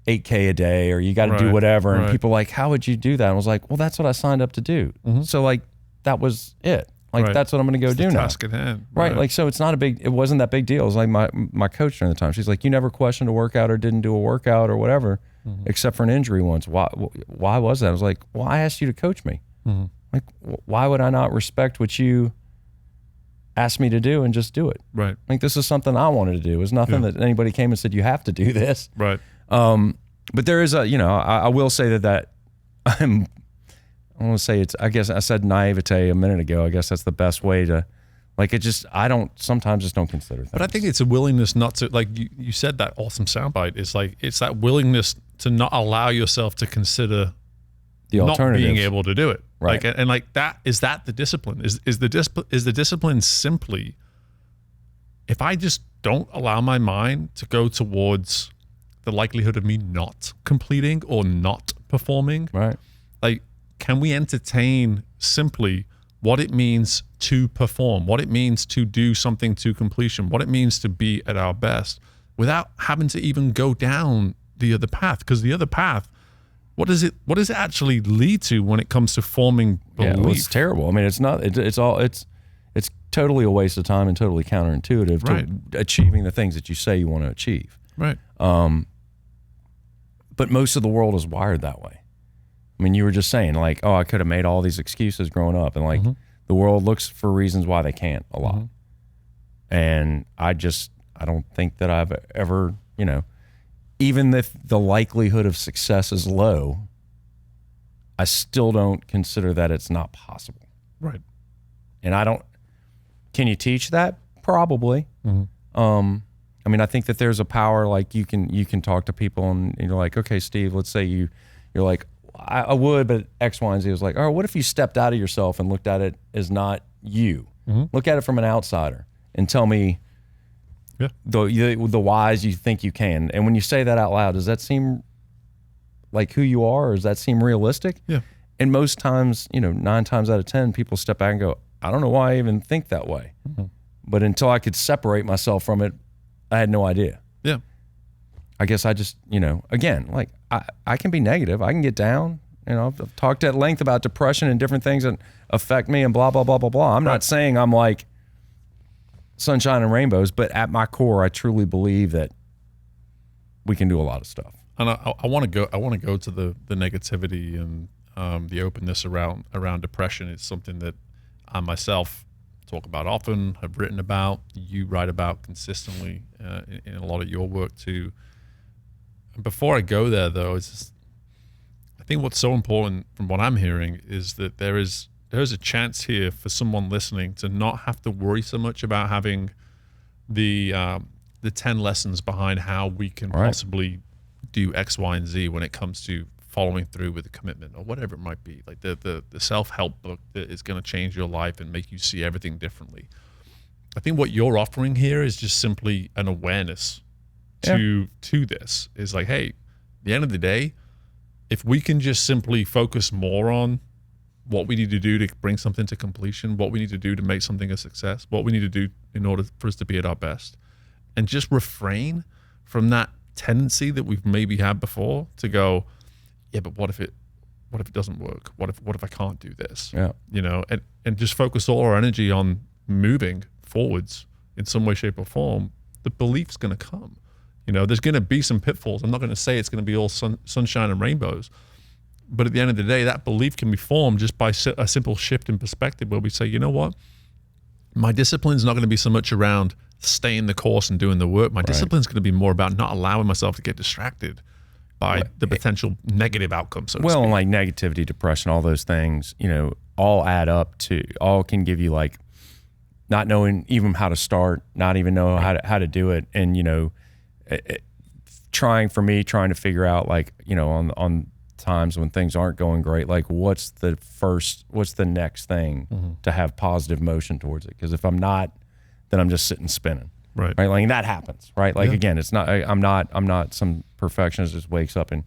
[SPEAKER 2] 8K a day, or you got to do whatever. And people are like, how would you do that? And I was like, well, that's what I signed up to do. So like, that was it. Like, that's what I'm going to go do now.
[SPEAKER 1] Task at hand.
[SPEAKER 2] Right. Like, so it wasn't that big deal. It was like my coach during the time. She's like, you never questioned a workout or didn't do a workout or whatever, except for an injury once. Why was that? I was like, well, I asked you to coach me. Like, why would I not respect what you asked me to do and just do it?
[SPEAKER 1] Right.
[SPEAKER 2] Like, this is something I wanted to do. It was nothing that anybody came and said, you have to do this.
[SPEAKER 1] Right.
[SPEAKER 2] But there is I will say that I'm I want to say I guess I said naivete a minute ago. I guess that's the best way to, like, sometimes just don't consider things.
[SPEAKER 1] But I think it's a willingness not to, like you said, that awesome soundbite. It's like, it's that willingness to not allow yourself to consider
[SPEAKER 2] the
[SPEAKER 1] not
[SPEAKER 2] alternatives.
[SPEAKER 1] being able to do it.
[SPEAKER 2] Right.
[SPEAKER 1] Like, and like that, is that the discipline? Is the discipline simply, if I just don't allow my mind to go towards the likelihood of me not completing or not performing,
[SPEAKER 2] Right.
[SPEAKER 1] like, can we entertain simply what it means to perform, what it means to do something to completion, what it means to be at our best, without having to even go down the other path? Because the other path, what does it actually lead to when it comes to forming belief?
[SPEAKER 2] Yeah, well, it's terrible. I mean, it's not. It's totally a waste of time and totally counterintuitive to achieving the things that you say you want to achieve.
[SPEAKER 1] Right.
[SPEAKER 2] But most of the world is wired that way. I mean, you were just saying, like, oh, I could have made all these excuses growing up, and like the world looks for reasons why they can't a lot. And I don't think that I've ever, even if the likelihood of success is low, I still don't consider that it's not possible.
[SPEAKER 1] Right.
[SPEAKER 2] And can you teach that? Probably. I mean, I think that there's a power, like you can talk to people and you're like, okay, Steve, let's say you're like, I would, but X, Y, and Z was like, all right, what if you stepped out of yourself and looked at it as not you? Look at it from an outsider and tell me the whys you think you can. And when you say that out loud, does that seem like who you are, or does that seem realistic?
[SPEAKER 1] Yeah.
[SPEAKER 2] And most times, 9 times out of 10, people step back and go, I don't know why I even think that way. But until I could separate myself from it, I had no idea.
[SPEAKER 1] Yeah.
[SPEAKER 2] I guess I just, again, like I can be negative. I can get down. I've talked at length about depression and different things that affect me and blah, blah, blah, blah, blah. I'm not saying I'm like sunshine and rainbows, but at my core, I truly believe that we can do a lot of stuff.
[SPEAKER 1] And I want to go to the negativity and the openness around depression. It's something that I myself talk about often, have written about, you write about consistently in a lot of your work too. And before I go there, though, I think what's so important from what I'm hearing is that there is a chance here for someone listening to not have to worry so much about having the 10 lessons behind how we can possibly do X, Y, and Z when it comes to following through with a commitment or whatever it might be. Like the self-help book that is going to change your life and make you see everything differently. I think what you're offering here is just simply an awareness to this. Is like, hey, at the end of the day, if we can just simply focus more on what we need to do to bring something to completion, what we need to do to make something a success, what we need to do in order for us to be at our best, and just refrain from that tendency that we've maybe had before to go, yeah, but what if it doesn't work? What if I can't do this?
[SPEAKER 2] Yeah.
[SPEAKER 1] And just focus all our energy on moving forwards in some way, shape, or form. The belief's going to come. There's going to be some pitfalls. I'm not going to say it's going to be all sunshine and rainbows, but at the end of the day, that belief can be formed just by a simple shift in perspective where we say, you know what? My discipline's not going to be so much around staying the course and doing the work. My discipline's going to be more about not allowing myself to get distracted by the potential negative outcome. So to speak.
[SPEAKER 2] And like negativity, depression, all those things, all add up to, all can give you like not knowing even how to start, not even know how to do it. And, trying to figure out like, on times when things aren't going great, like what's the next thing to have positive motion towards it? Because if I'm not, then I'm just sitting spinning. Right. Like that happens. Right. Like, again, it's not, I'm not some perfectionist just wakes up and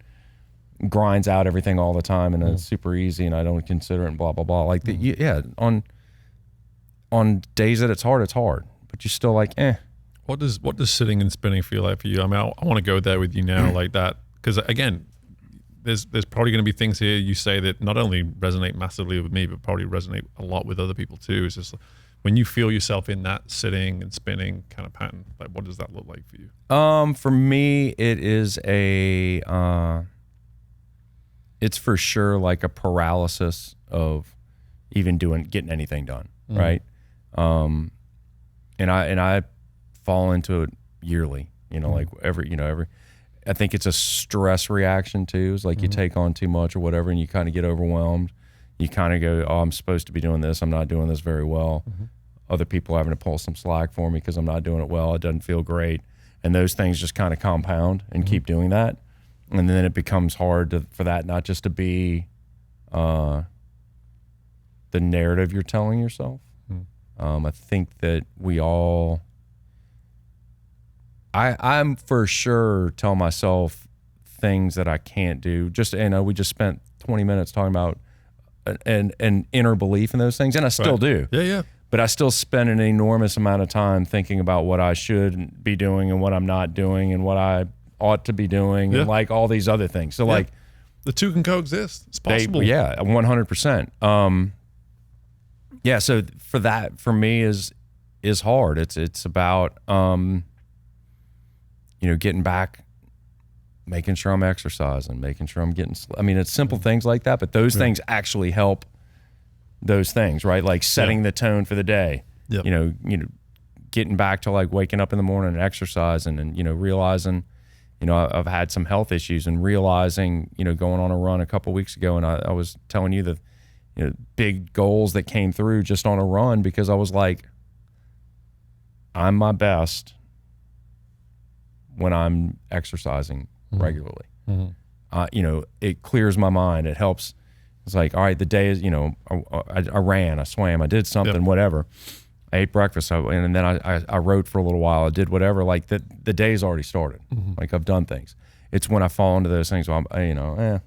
[SPEAKER 2] grinds out everything all the time and it's super easy and I don't consider it and blah, blah, blah. Like on days that it's hard, but you're still like,
[SPEAKER 1] What does sitting and spinning feel like for you? I mean, I want to go there with you now like that. Because again, there's probably going to be things here you say that not only resonate massively with me, but probably resonate a lot with other people too. It's just when you feel yourself in that sitting and spinning kind of pattern, like what does that look like for you?
[SPEAKER 2] For me, it is it's for sure like a paralysis of even getting anything done. Right. And I fall into it yearly, like every, I think it's a stress reaction too. It's like you take on too much or whatever and you kind of get overwhelmed. you kind of go, oh, I'm supposed to be doing this. I'm not doing this very well. Other people are having to pull some slack for me because I'm not doing it well. It doesn't feel great. And those things just kind of compound and keep doing that. And then it becomes hard for that not just to be the narrative you're telling yourself. I think that we all, I'm for sure tell myself things that I can't do. Just, we just spent 20 minutes talking about an inner belief in those things, and I still do.
[SPEAKER 1] Yeah.
[SPEAKER 2] But I still spend an enormous amount of time thinking about what I should be doing and what I'm not doing and what I ought to be doing and like all these other things. So like
[SPEAKER 1] the two can coexist. It's possible.
[SPEAKER 2] 100%. So for me is hard. It's about getting back, making sure I'm exercising, making sure I'm getting it's simple things like that, but those things actually help those things, right? Like setting the tone for the day. Getting back to like waking up in the morning and exercising and realizing I've had some health issues and realizing going on a run a couple weeks ago, and I was telling you the big goals that came through just on a run, because I was like, I'm my best when I'm exercising regularly. It clears my mind. It helps. It's like, all right, the day is, I ran, I swam, I did something, whatever. I ate breakfast, and then I wrote for a little while. I did whatever. Like the day's already started. Like I've done things. It's when I fall into those things. Well, I'm,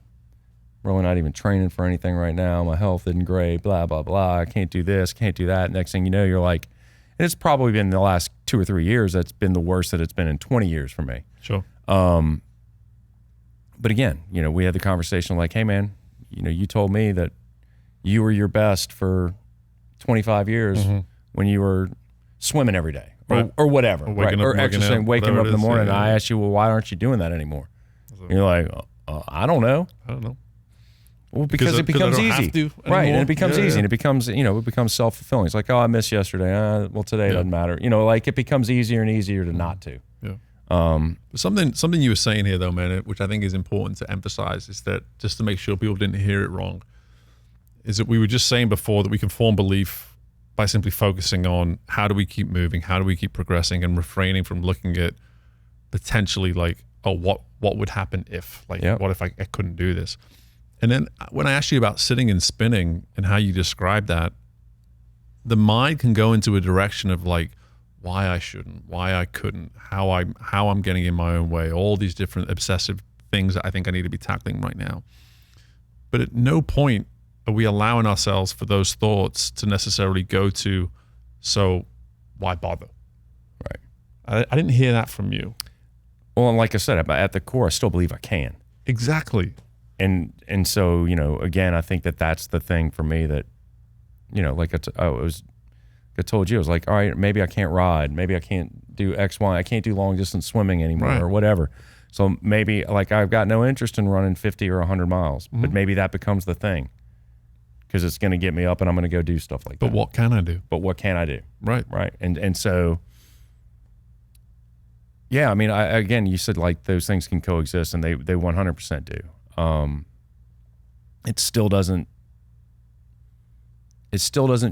[SPEAKER 2] really not even training for anything right now. My health isn't great. Blah blah blah. I can't do this. Can't do that. Next thing you know, you're like, and it's probably been the last 2 or 3 years. That's been the worst that it's been in 20 years for me.
[SPEAKER 1] Sure.
[SPEAKER 2] But again, we had the conversation like, hey man, you told me that you were your best for 25 years when you were swimming every day or whatever, or exercising, waking up in the morning. And I asked you, well, why aren't you doing that anymore? And you're like, I don't know. Well, because it becomes easy, right? And it becomes easy, and it becomes it becomes self-fulfilling. It's like, oh, I missed yesterday. Well, today doesn't matter. Like it becomes easier and easier to not to.
[SPEAKER 1] Something you were saying here though, man, which I think is important to emphasize, is that just to make sure people didn't hear it wrong, is that we were just saying before that we can form belief by simply focusing on how do we keep moving, how do we keep progressing, and refraining from looking at potentially like, oh, what would happen if, like, what if I couldn't do this? And then when I asked you about sitting and spinning and how you describe that, the mind can go into a direction of like why I shouldn't, why I couldn't, how I'm getting in my own way, all these different obsessive things that I think I need to be tackling right now. But at no point are we allowing ourselves for those thoughts to necessarily go to, so why bother? Right. I didn't hear that from you.
[SPEAKER 2] Well, and like I said, at the core, I still believe I can.
[SPEAKER 1] Exactly.
[SPEAKER 2] And so, again, I think that's the thing for me that, like I told you, I was like, all right, maybe I can't ride. Maybe I can't do X, Y. I can't do long distance swimming anymore or whatever. So maybe like I've got no interest in running 50 or 100 miles, but maybe that becomes the thing because it's going to get me up and I'm going to go do stuff like that.
[SPEAKER 1] But what can I do?
[SPEAKER 2] Right. And so, yeah, again, you said like those things can coexist, and they 100% do. It still doesn't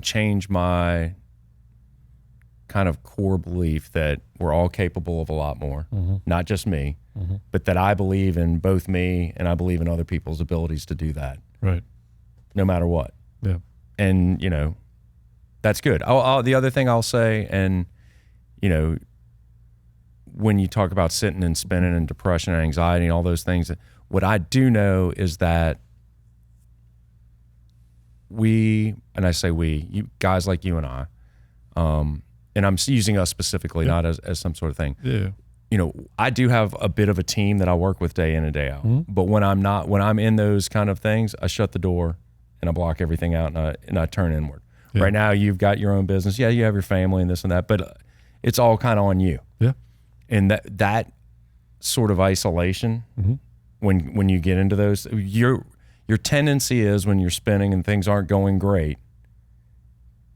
[SPEAKER 2] change my kind of core belief that we're all capable of a lot more, not just me, but that I believe in both me and I believe in other people's abilities to do that.
[SPEAKER 1] Right.
[SPEAKER 2] No matter what.
[SPEAKER 1] Yeah.
[SPEAKER 2] And, that's good. The other thing I'll say, and, when you talk about sitting and spinning and depression and anxiety and all those things, what I do know is that and I say you guys like you and I, and I'm using us specifically, not as some sort of thing.
[SPEAKER 1] Yeah.
[SPEAKER 2] I do have a bit of a team that I work with day in and day out. But when I'm in those kind of things, I shut the door and I block everything out and I turn inward. Yeah. Right now, you've got your own business. Yeah, you have your family and this and that, but it's all kind of on you.
[SPEAKER 1] Yeah.
[SPEAKER 2] And that sort of isolation, when you get into those, your tendency is when you're spinning and things aren't going great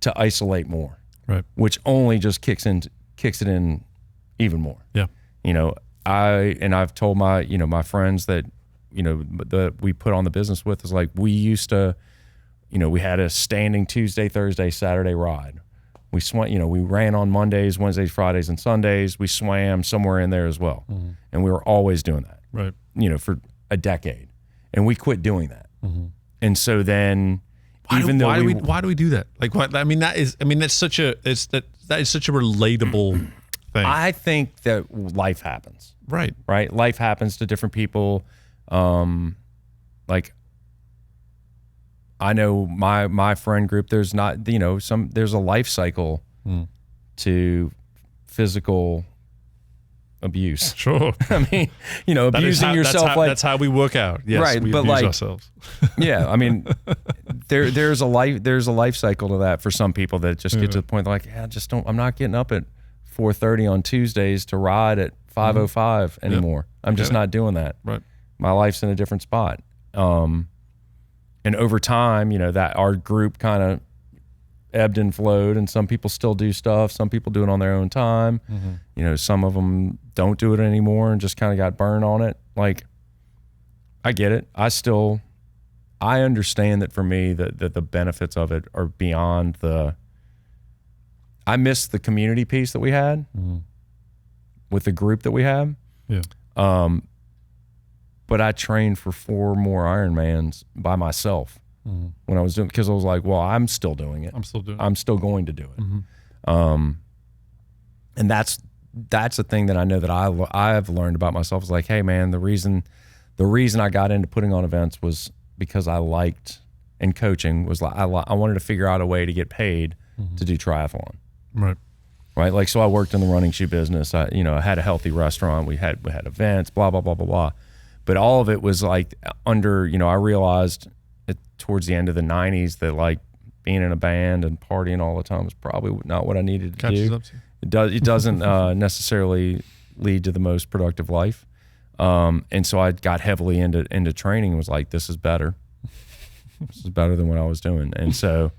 [SPEAKER 2] to isolate more,
[SPEAKER 1] right?
[SPEAKER 2] Which only just kicks it in even more.
[SPEAKER 1] Yeah.
[SPEAKER 2] I've told my friends that that we put on the business with is like we used to we had a standing Tuesday, Thursday, Saturday ride. We swam, we ran on Mondays, Wednesdays, Fridays, and Sundays. We swam somewhere in there as well. And we were always doing that,
[SPEAKER 1] Right.
[SPEAKER 2] For a decade. And we quit doing that. And so then,
[SPEAKER 1] Why
[SPEAKER 2] even
[SPEAKER 1] do,
[SPEAKER 2] though
[SPEAKER 1] why do we do that? Like, that is such a relatable thing.
[SPEAKER 2] I think that life happens.
[SPEAKER 1] Right.
[SPEAKER 2] Right? Life happens to different people. Like, I know my friend group, there's not, there's a life cycle to physical abuse.
[SPEAKER 1] Sure.
[SPEAKER 2] I mean, abusing yourself.
[SPEAKER 1] That's how we work out. Yes,
[SPEAKER 2] right,
[SPEAKER 1] we
[SPEAKER 2] but
[SPEAKER 1] abuse
[SPEAKER 2] like,
[SPEAKER 1] ourselves.
[SPEAKER 2] Yeah, I mean, there's a life cycle to that for some people that just get to the point like, I'm not getting up at 4:30 on Tuesdays to ride at 5:05 anymore. I'm just not doing that.
[SPEAKER 1] Right.
[SPEAKER 2] My life's in a different spot. And over time, that our group kind of ebbed and flowed, and some people still do stuff. Some people do it on their own time. Some of them don't do it anymore and just kind of got burned on it. Like, I get it. I understand that for me, that the benefits of it are beyond I miss the community piece that we had with the group that we have.
[SPEAKER 1] Yeah.
[SPEAKER 2] But I trained for 4 more Ironmans by myself when I was doing, because I was like, well, I'm still doing it. I'm still going to do it. And that's the thing that I know that I've learned about myself is like, hey man, the reason I got into putting on events was because I liked, and coaching was like, I wanted to figure out a way to get paid to do triathlon.
[SPEAKER 1] Right.
[SPEAKER 2] Right. Like, so I worked in the running shoe business. I had a healthy restaurant. We had events, blah, blah, blah, blah, blah. But all of it was like under, I realized towards the end of the 90s that like being in a band and partying all the time was probably not what I needed to do. It doesn't necessarily lead to the most productive life. And so I got heavily into training and was like, this is better. This is better than what I was doing. And so,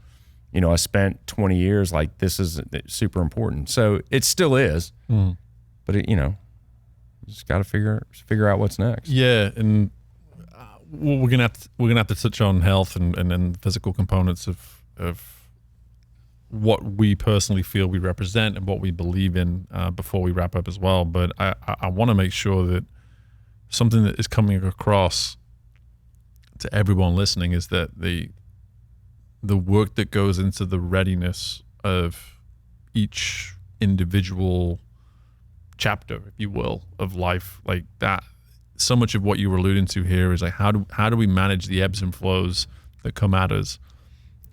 [SPEAKER 2] I spent 20 years like, this is super important. So it still is, but it, just got to figure out what's next.
[SPEAKER 1] Yeah, and we're gonna have to touch on health and physical components of what we personally feel we represent and what we believe in before we wrap up as well. But I want to make sure that something that is coming across to everyone listening is that the work that goes into the readiness of each individual chapter, if you will, of life, like that. So much of what you were alluding to here is like, how do we manage the ebbs and flows that come at us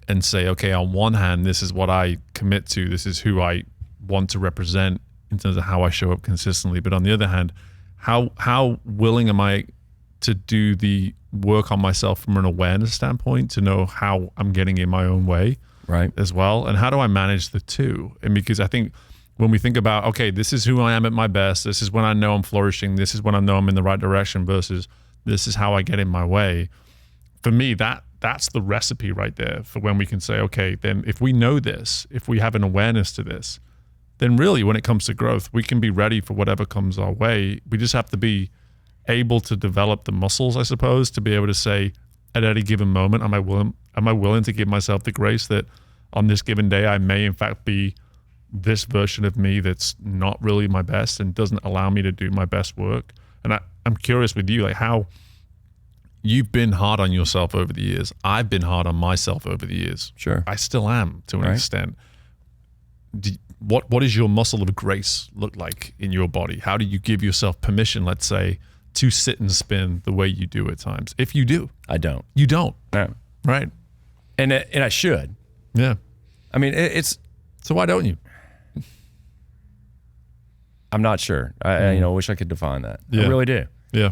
[SPEAKER 1] and say, okay, on one hand, this is what I commit to, this is who I want to represent in terms of how I show up consistently. But on the other hand, how willing am I to do the work on myself from an awareness standpoint to know how I'm getting in my own way,
[SPEAKER 2] right,
[SPEAKER 1] as well? And how do I manage the two? And because I think when we think about, okay, this is who I am at my best, this is when I know I'm flourishing, this is when I know I'm in the right direction, versus this is how I get in my way. For me, that's the recipe right there for when we can say, okay, then if we know this, if we have an awareness to this, then really when it comes to growth, we can be ready for whatever comes our way. We just have to be able to develop the muscles, I suppose, to be able to say at any given moment, am I willing to give myself the grace that on this given day, I may in fact be this version of me that's not really my best and doesn't allow me to do my best work. And I'm curious with you, like how you've been hard on yourself over the years. I've been hard on myself over the years.
[SPEAKER 2] Sure.
[SPEAKER 1] I still am to an extent. What does your muscle of grace look like in your body? How do you give yourself permission, let's say, to sit and spin the way you do at times? If you do.
[SPEAKER 2] I don't.
[SPEAKER 1] You don't.
[SPEAKER 2] No.
[SPEAKER 1] Right.
[SPEAKER 2] And I should.
[SPEAKER 1] Yeah.
[SPEAKER 2] I mean, it's...
[SPEAKER 1] So why don't you?
[SPEAKER 2] I'm not sure. I wish I could define that.
[SPEAKER 1] Yeah.
[SPEAKER 2] I really do.
[SPEAKER 1] Yeah.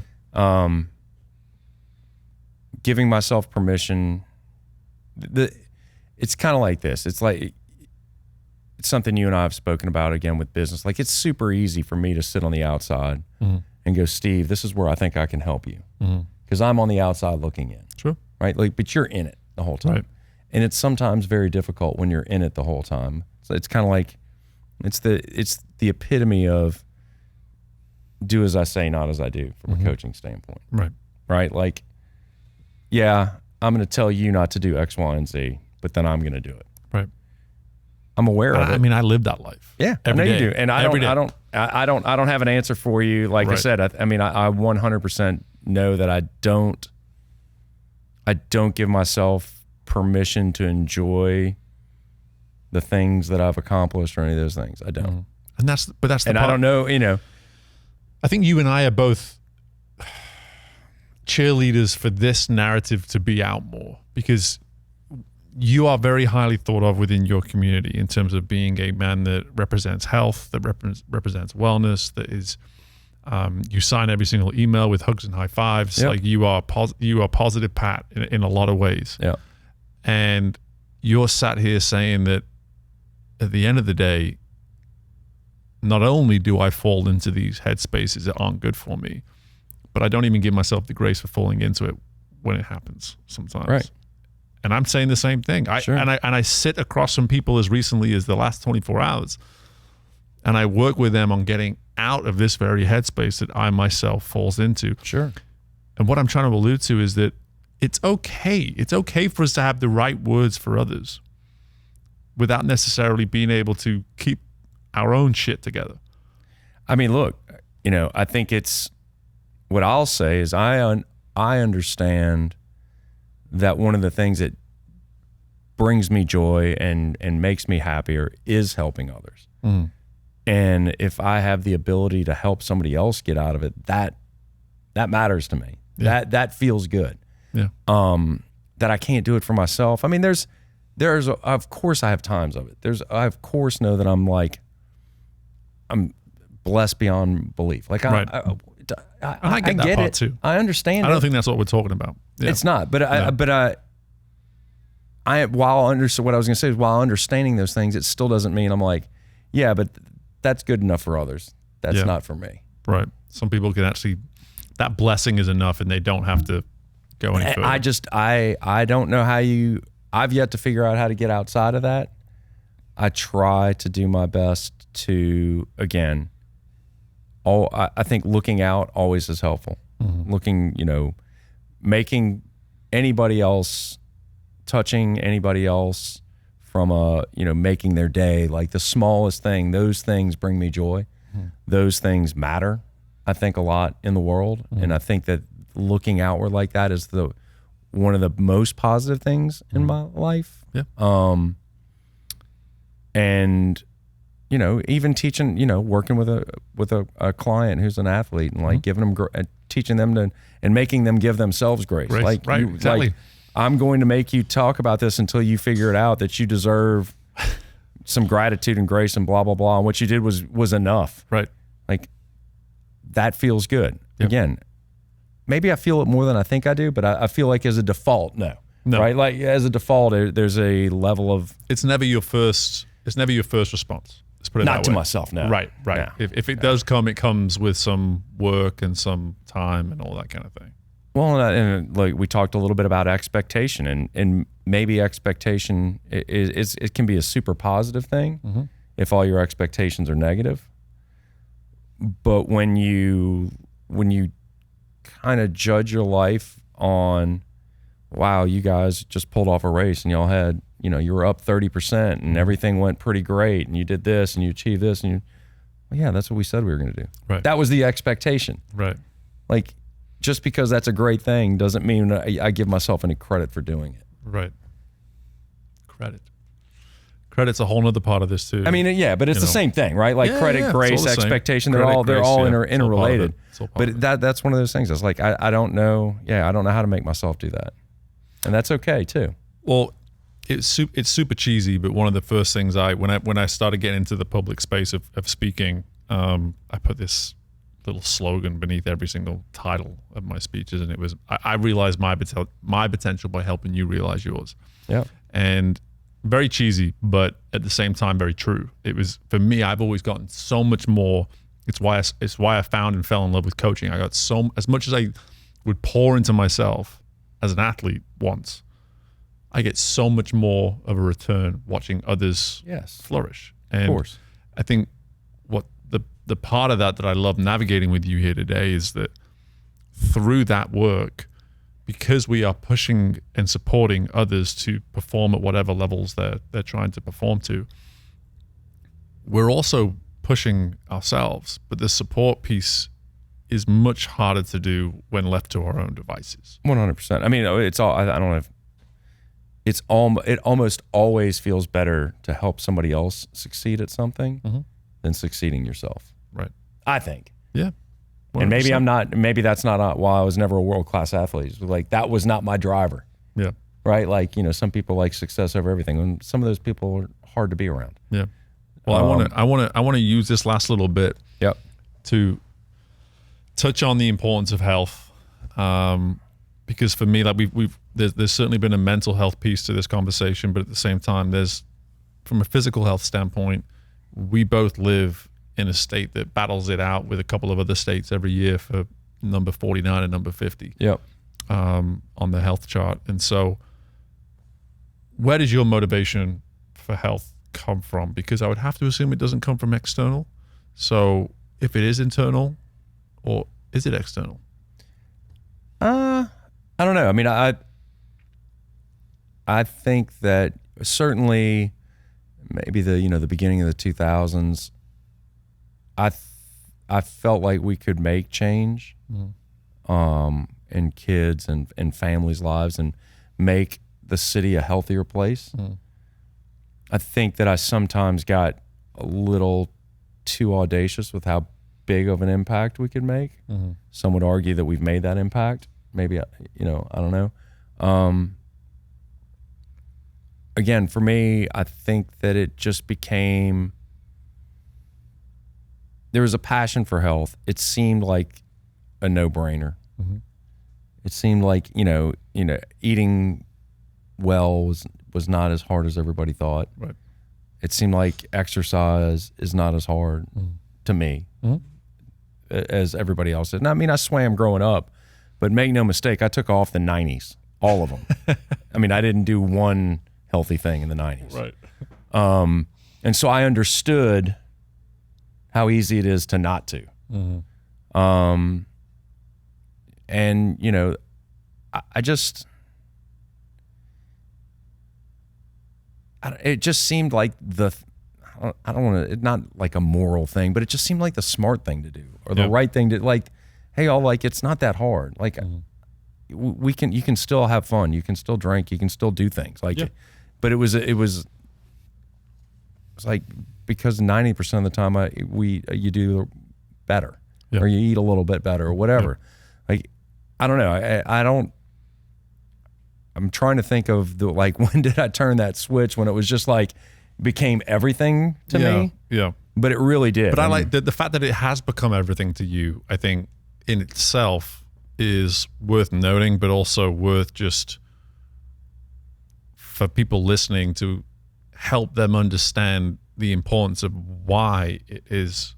[SPEAKER 2] Giving myself permission. It's kind of like this. It's like, it's something you and I have spoken about again with business. Like, it's super easy for me to sit on the outside and go, Steve, this is where I think I can help you. Because I'm on the outside looking in.
[SPEAKER 1] True.
[SPEAKER 2] Right? Like, but you're in it the whole time.
[SPEAKER 1] Right.
[SPEAKER 2] And it's sometimes very difficult when you're in it the whole time. So it's kind of like, it's the epitome of do as I say, not as I do from a coaching standpoint.
[SPEAKER 1] Right.
[SPEAKER 2] Right? Like, yeah, I'm going to tell you not to do X, Y, and Z, but then I'm going to do it.
[SPEAKER 1] Right.
[SPEAKER 2] I'm aware of it.
[SPEAKER 1] I mean, I live that life.
[SPEAKER 2] Yeah, I know you do. And I don't have an answer for you. Like I said, I mean, I 100% know that I don't give myself permission to enjoy the things that I've accomplished or any of those things. I don't.
[SPEAKER 1] And that's the part.
[SPEAKER 2] I don't know, you know.
[SPEAKER 1] I think you and I are both cheerleaders for this narrative to be out more, because you are very highly thought of within your community in terms of being a man that represents health, that represents wellness, that is, you sign every single email with hugs and high fives.
[SPEAKER 2] Yep.
[SPEAKER 1] Like you are positive Pat in a lot of ways.
[SPEAKER 2] Yeah.
[SPEAKER 1] And you're sat here saying that at the end of the day, not only do I fall into these headspaces that aren't good for me, but I don't even give myself the grace for falling into it when it happens sometimes.
[SPEAKER 2] Right.
[SPEAKER 1] And I'm saying the same thing.
[SPEAKER 2] Sure.
[SPEAKER 1] And I sit across from people as recently as the last 24 hours, and I work with them on getting out of this very headspace that I myself falls into.
[SPEAKER 2] Sure.
[SPEAKER 1] And what I'm trying to allude to is that it's okay. It's okay for us to have the right words for others without necessarily being able to keep our own shit together.
[SPEAKER 2] I mean, look, you know, I think it's, what I'll say is I understand that one of the things that brings me joy and makes me happier is helping others.
[SPEAKER 1] Mm.
[SPEAKER 2] And if I have the ability to help somebody else get out of it, that matters to me.
[SPEAKER 1] Yeah.
[SPEAKER 2] That feels good.
[SPEAKER 1] Yeah.
[SPEAKER 2] That I can't do it for myself. I mean, there's of course I have times of it. I of course know that I'm blessed beyond belief. Like
[SPEAKER 1] right. I get that part
[SPEAKER 2] it
[SPEAKER 1] too.
[SPEAKER 2] I understand.
[SPEAKER 1] I don't think that's what we're talking about. Yeah.
[SPEAKER 2] It's not. But while understanding those things, it still doesn't mean I'm like, yeah, but that's good enough for others. That's not for me.
[SPEAKER 1] Right. Some people can actually, that blessing is enough and they don't have to go any further.
[SPEAKER 2] I don't know I've yet to figure out how to get outside of that. I try to do my best to, again, I think looking out always is helpful. Mm-hmm. Looking, you know, making anybody else, touching anybody else from making their day, like the smallest thing, those things bring me joy. Mm-hmm. Those things matter, I think, a lot in the world. Mm-hmm. And I think that looking outward like that is one of the most positive things in my life.
[SPEAKER 1] Yeah.
[SPEAKER 2] And, you know, even teaching, you know, working with a client who's an athlete and like giving them, teaching them to, and making them give themselves grace. Like,
[SPEAKER 1] right, exactly.
[SPEAKER 2] Like, I'm going to make you talk about this until you figure it out that you deserve some gratitude and grace and blah, blah, blah. And what you did was enough.
[SPEAKER 1] Right.
[SPEAKER 2] Like, that feels good.
[SPEAKER 1] Yep.
[SPEAKER 2] Again, maybe I feel it more than I think I do, but I feel like as a default, no. Right? Like as a default, there's a level of...
[SPEAKER 1] It's never your first response. Let's put it that way.
[SPEAKER 2] Not to myself, no.
[SPEAKER 1] Right. No. If it does come, it comes with some work and some time and all that kind of thing.
[SPEAKER 2] Well, and like we talked a little bit about expectation, and maybe expectation it can be a super positive thing if all your expectations are negative. But when you kind of judge your life on, wow, you guys just pulled off a race and y'all had, you know, you were up 30% and everything went pretty great and you did this and you achieved this and well, yeah, that's what we said we were going to do.
[SPEAKER 1] Right. That
[SPEAKER 2] was the expectation.
[SPEAKER 1] Right.
[SPEAKER 2] Like, just because that's a great thing doesn't mean I give myself any credit for doing it.
[SPEAKER 1] Right. Credit's a whole nother part of this too.
[SPEAKER 2] I mean, yeah, but it's the same thing, right? Like credit, grace, expectation, they're all interrelated. But that's one of those things. It's like, I don't know. Yeah, I don't know how to make myself do that. And that's okay too.
[SPEAKER 1] Well, it's super cheesy, but one of the first things when I started getting into the public space of speaking, I put this little slogan beneath every single title of my speeches, and it was, I realized my potential by helping you realize yours.
[SPEAKER 2] Yeah. And
[SPEAKER 1] very cheesy, but at the same time very true. It was, for me, I've always gotten so much more. It's why I found and fell in love with coaching. I got as much as I would pour into myself as an athlete once, I get so much more of a return watching others flourish. And
[SPEAKER 2] of course.
[SPEAKER 1] I think what the part of that I love navigating with you here today is that through that work, because we are pushing and supporting others to perform at whatever levels they're trying to perform to, we're also pushing ourselves. But the support piece is much harder to do when left to our own devices.
[SPEAKER 2] 100%. I mean, it's all, I don't know if it almost always feels better to help somebody else succeed at something than succeeding yourself.
[SPEAKER 1] Right.
[SPEAKER 2] I think.
[SPEAKER 1] Yeah. 100%.
[SPEAKER 2] And maybe that's not why I was never a world-class athlete. Like, that was not my driver.
[SPEAKER 1] Yeah.
[SPEAKER 2] Right. Like, some people like success over everything, and some of those people are hard to be around.
[SPEAKER 1] Yeah. Well, I want to use this last little bit to touch on the importance of health, because for me, like there's certainly been a mental health piece to this conversation, but at the same time, there's, from a physical health standpoint, we both live in a state that battles it out with a couple of other states every year for number 49 and number 50 on the health chart. And so where does your motivation for health come from? Because I would have to assume it doesn't come from external. So if it is internal, or is it external?
[SPEAKER 2] I don't know. I mean, I think that certainly maybe the beginning of the 2000s, I felt like we could make change in kids and families' lives and make the city a healthier place. I think that I sometimes got a little too audacious with how big of an impact we could make. Some would argue that we've made that impact. Maybe, I don't know. Again, for me, I think that it just became, there was a passion for health. It seemed like a no-brainer. It seemed like, eating well was not as hard as everybody thought.
[SPEAKER 1] Right.
[SPEAKER 2] It seemed like exercise is not as hard to me as everybody else did. And I mean, I swam growing up, but make no mistake, I took off the 90s, all of them. I mean, I didn't do one healthy thing in the 90s.
[SPEAKER 1] Right.
[SPEAKER 2] And so I understood how easy it is to not to. And, I just, it just seemed like I don't want to, not like a moral thing, but it just seemed like the smart thing to do, or the right thing to, like, hey, y'all, like, it's not that hard. Like, you can still have fun. You can still drink. You can still do things. Like, but it was like, because 90% of the time you do better, or you eat a little bit better, or whatever. Like, I don't know. I'm trying to think of when did I turn that switch, when it was just like, became everything to me.
[SPEAKER 1] Yeah.
[SPEAKER 2] But it really did.
[SPEAKER 1] But I like the fact that it has become everything to you, I think in itself is worth noting, but also worth just for people listening to help them understand the importance of why it is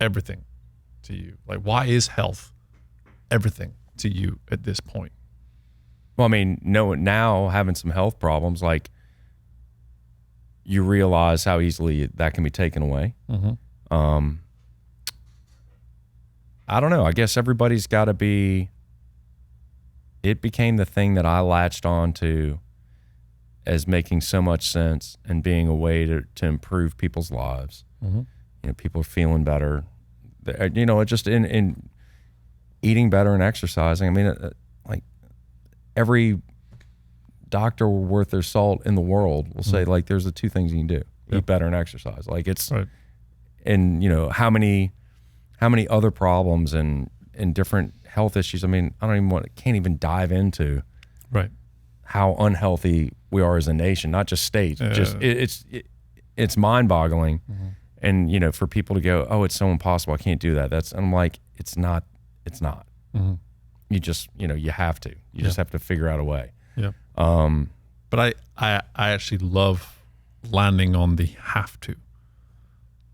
[SPEAKER 1] everything to you. Like, why is health everything to you at this point?
[SPEAKER 2] Well, I mean, now having some health problems, like, you realize how easily that can be taken away. I don't know. I guess everybody's got to be, it became the thing that I latched on to as making so much sense and being a way to improve people's lives. People are feeling better. It just in eating better and exercising. I mean, like, every doctor worth their salt in the world will say, like, there's the two things you can do: eat better and exercise. Like, it's
[SPEAKER 1] right.
[SPEAKER 2] And how many other problems and different health issues. I mean, can't even dive into how unhealthy we are as a nation, not just states. It's mind-boggling. And for people to go, oh, it's so impossible, I can't do that. And I'm like, it's not. You just you have to. You just have to figure out a way.
[SPEAKER 1] But I actually love landing on the have to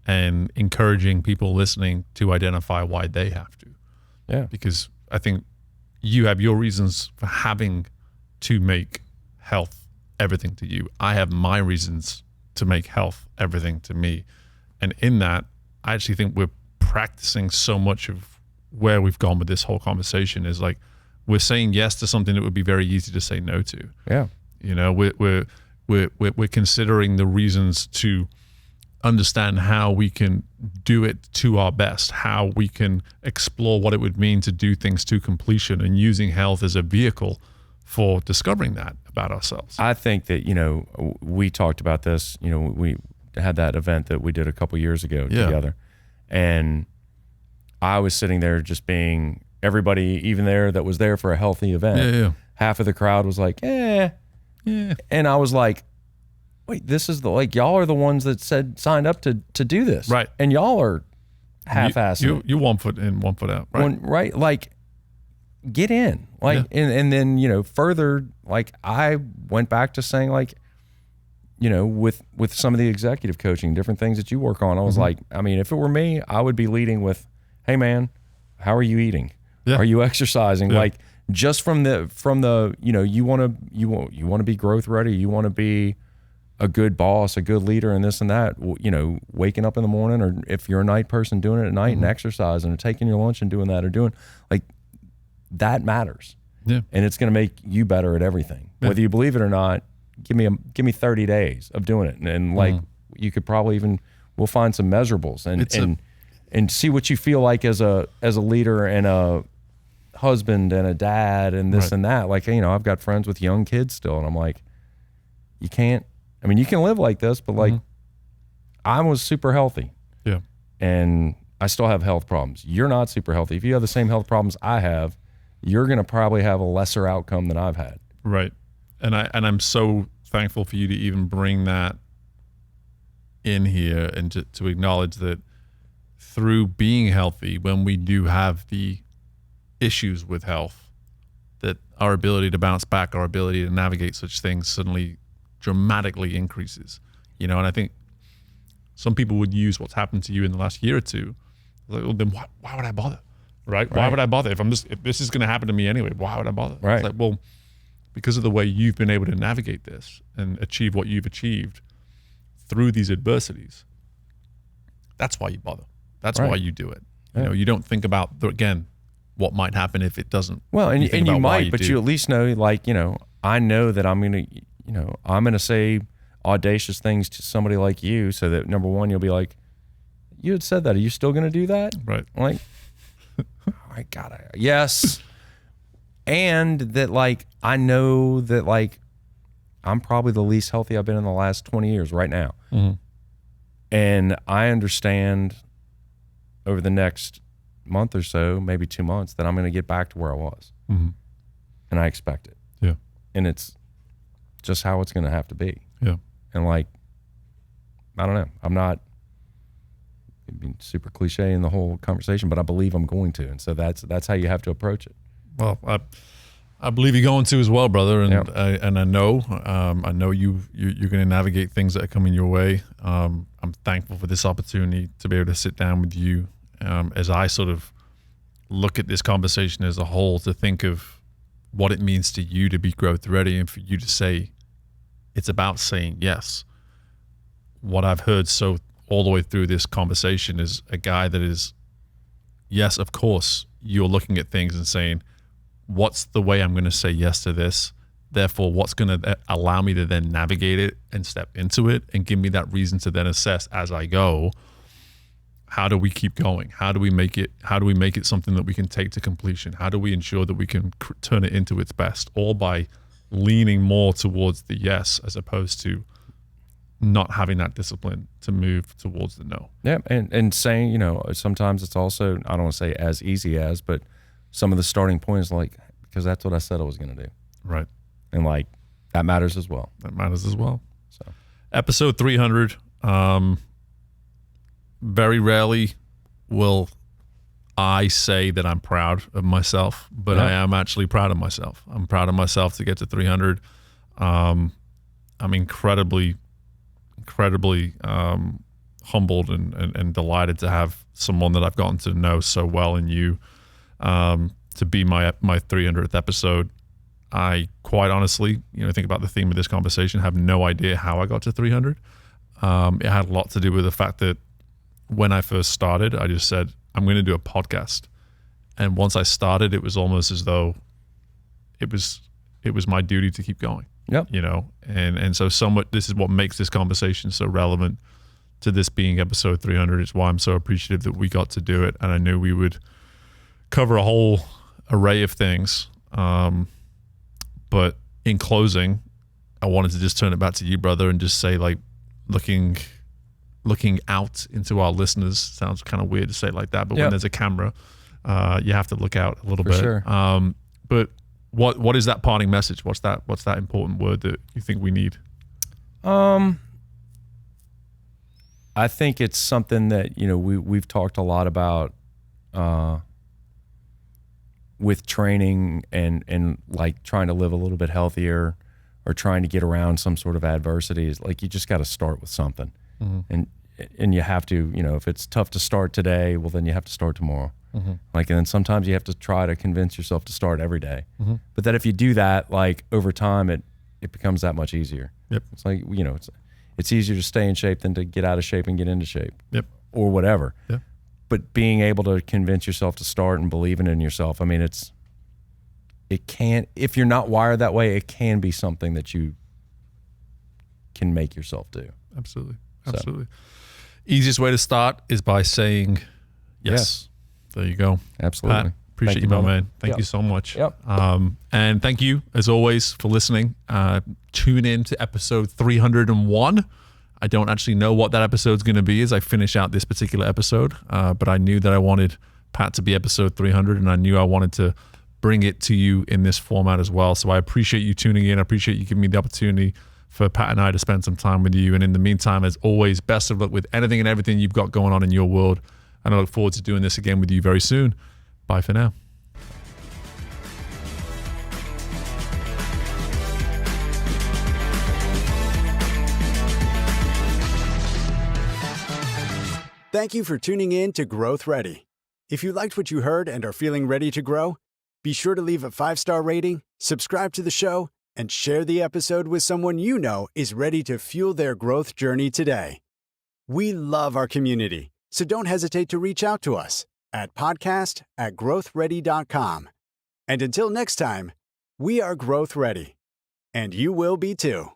[SPEAKER 1] and encouraging people listening to identify why they have to. Because I think you have your reasons for having to make health everything to you. I have my reasons to make health everything to me. And in that, I actually think we're practicing so much of where we've gone with this whole conversation is like, we're saying yes to something that would be very easy to say no to.
[SPEAKER 2] Yeah.
[SPEAKER 1] You know, we're considering the reasons to understand how we can do it to our best, how we can explore what it would mean to do things to completion, and using health as a vehicle for discovering that about ourselves.
[SPEAKER 2] I think that, you know, we talked about this, you know, we had that event that we did a couple years ago together, and I was sitting there just being everybody, even there that was there for a healthy event. Half of the crowd was like, yeah. And I was like, wait, this is y'all are the ones that signed up to do this.
[SPEAKER 1] Right.
[SPEAKER 2] And y'all are half-assing.
[SPEAKER 1] You 1 foot in, 1 foot out. Right.
[SPEAKER 2] Right. Like, get in. Like, and then, you know, further, like, I went back to saying, like, you know, with some of the executive coaching, different things that you work on, I was like, I mean, if it were me, I would be leading with, hey man, how are you eating? Are you exercising? Like, just from the, you know, you want to be growth ready. You want to be a good boss, a good leader, and this and that, you know, waking up in the morning, or if you're a night person, doing it at night and exercising, or taking your lunch and doing that, or doing, like, that matters. And it's going to make you better at everything. Whether you believe it or not, give me 30 days of doing it. And like, you could probably we'll find some measurables and see what you feel like as a leader and a husband and a dad and this and that. Like, you know, I've got friends with young kids still, and I'm like, you can live like this, but like, I was super healthy. And I still have health problems. You're not super healthy. If you have the same health problems I have, you're going to probably have a lesser outcome than I've had.
[SPEAKER 1] Right. And I'm so thankful for you to even bring that in here, and to acknowledge that through being healthy, when we do have the issues with health, that our ability to bounce back, our ability to navigate such things suddenly dramatically increases. You know, and I think some people would use what's happened to you in the last year or two, like, well, then why would I bother? Right? Why would I bother? If this is going to happen to me anyway, why would I bother?
[SPEAKER 2] Right.
[SPEAKER 1] It's like, well, because of the way you've been able to navigate this and achieve what you've achieved through these adversities, that's why you bother. That's why you do it. You know, you don't think about, again, what might happen if it doesn't.
[SPEAKER 2] Well, and you might, but you at least know, like, you know, I know that I'm going to say audacious things to somebody like you, so that, number one, you'll be like, you had said that. Are you still going to do that? Right. Like, I gotta, yes. And that, like, I know that, like, I'm probably the least healthy I've been in the last 20 years right now. And I understand over the next month or so, maybe 2 months, that I'm going to get back to where I was. And I expect it. Yeah. And it's just how it's going to have to be. Yeah. And, like, I don't know. I'm not being super cliche in the whole conversation, but I believe I'm going to. And so that's how you have to approach it.
[SPEAKER 1] Well, I believe you're going to as well, brother. And I know you're going to navigate things that are coming your way. I'm thankful for this opportunity to be able to sit down with you as I sort of look at this conversation as a whole, to think of what it means to you to be growth ready, and for you to say it's about saying yes. What I've heard all the way through this conversation is a guy that is, yes, of course, you're looking at things and saying, what's the way I'm going to say yes to this? Therefore, what's going to allow me to then navigate it and step into it and give me that reason to then assess as I go, how do we keep going? How do we make it something that we can take to completion? How do we ensure that we can turn it into its best, all by leaning more towards the yes, as opposed to not having that discipline to move towards the no.
[SPEAKER 2] Yeah. And saying, you know, sometimes it's also, I don't want to say as easy as, but some of the starting points, like, because that's what I said I was going to do.
[SPEAKER 1] Right.
[SPEAKER 2] And, like, that matters as well.
[SPEAKER 1] That matters as well.
[SPEAKER 2] So,
[SPEAKER 1] episode 300. Very rarely will I say that I'm proud of myself, but I am actually proud of myself. I'm proud of myself to get to 300. I'm incredibly humbled and delighted to have someone that I've gotten to know so well in you, to be my 300th episode. I quite honestly, think about the theme of this conversation, have no idea how I got to 300. It had a lot to do with the fact that when I first started, I just said, I'm going to do a podcast. And once I started, it was almost as though it was my duty to keep going.
[SPEAKER 2] Yep.
[SPEAKER 1] You know, and so somewhat this is what makes this conversation so relevant to this being episode 300. It's why I'm so appreciative that we got to do it, and I knew we would cover a whole array of things. But in closing, I wanted to just turn it back to you, brother, and just say, like, looking out into our listeners sounds kind of weird to say it like that, but when there's a camera, you have to look out a little bit.
[SPEAKER 2] Sure.
[SPEAKER 1] But what is that parting message? What's that important word that you think we need?
[SPEAKER 2] I think it's something that, you know, we've talked a lot about with training and like trying to live a little bit healthier or trying to get around some sort of adversity. Is like, you just got to start with something. And you have to, you know, if it's tough to start today, well, then you have to start tomorrow. Like, and then sometimes you have to try to convince yourself to start every day. But that if you do that, like, over time, it becomes that much easier.
[SPEAKER 1] Yep.
[SPEAKER 2] It's like, you know, it's easier to stay in shape than to get out of shape and get into shape.
[SPEAKER 1] Yep.
[SPEAKER 2] Or whatever.
[SPEAKER 1] Yeah.
[SPEAKER 2] But being able to convince yourself to start and believing in yourself, I mean, it can, if you're not wired that way, it can be something that you can make yourself do.
[SPEAKER 1] Absolutely. Easiest way to start is by saying yes. There you go.
[SPEAKER 2] Absolutely.
[SPEAKER 1] Pat, appreciate you, my man. Thank you so much.
[SPEAKER 2] Yep.
[SPEAKER 1] And thank you, as always, for listening. Tune in to episode 301. I don't actually know what that episode's going to be as I finish out this particular episode, but I knew that I wanted Pat to be episode 300, and I knew I wanted to bring it to you in this format as well. So I appreciate you tuning in. I appreciate you giving me the opportunity for Pat and I to spend some time with you. And in the meantime, as always, best of luck with anything and everything you've got going on in your world. And I look forward to doing this again with you very soon. Bye for now.
[SPEAKER 4] Thank you for tuning in to Growth Ready. If you liked what you heard and are feeling ready to grow, be sure to leave a 5-star rating, subscribe to the show, and share the episode with someone you know is ready to fuel their growth journey today. We love our community, so don't hesitate to reach out to us at podcast@growthready.com. And until next time, we are Growth Ready, and you will be too.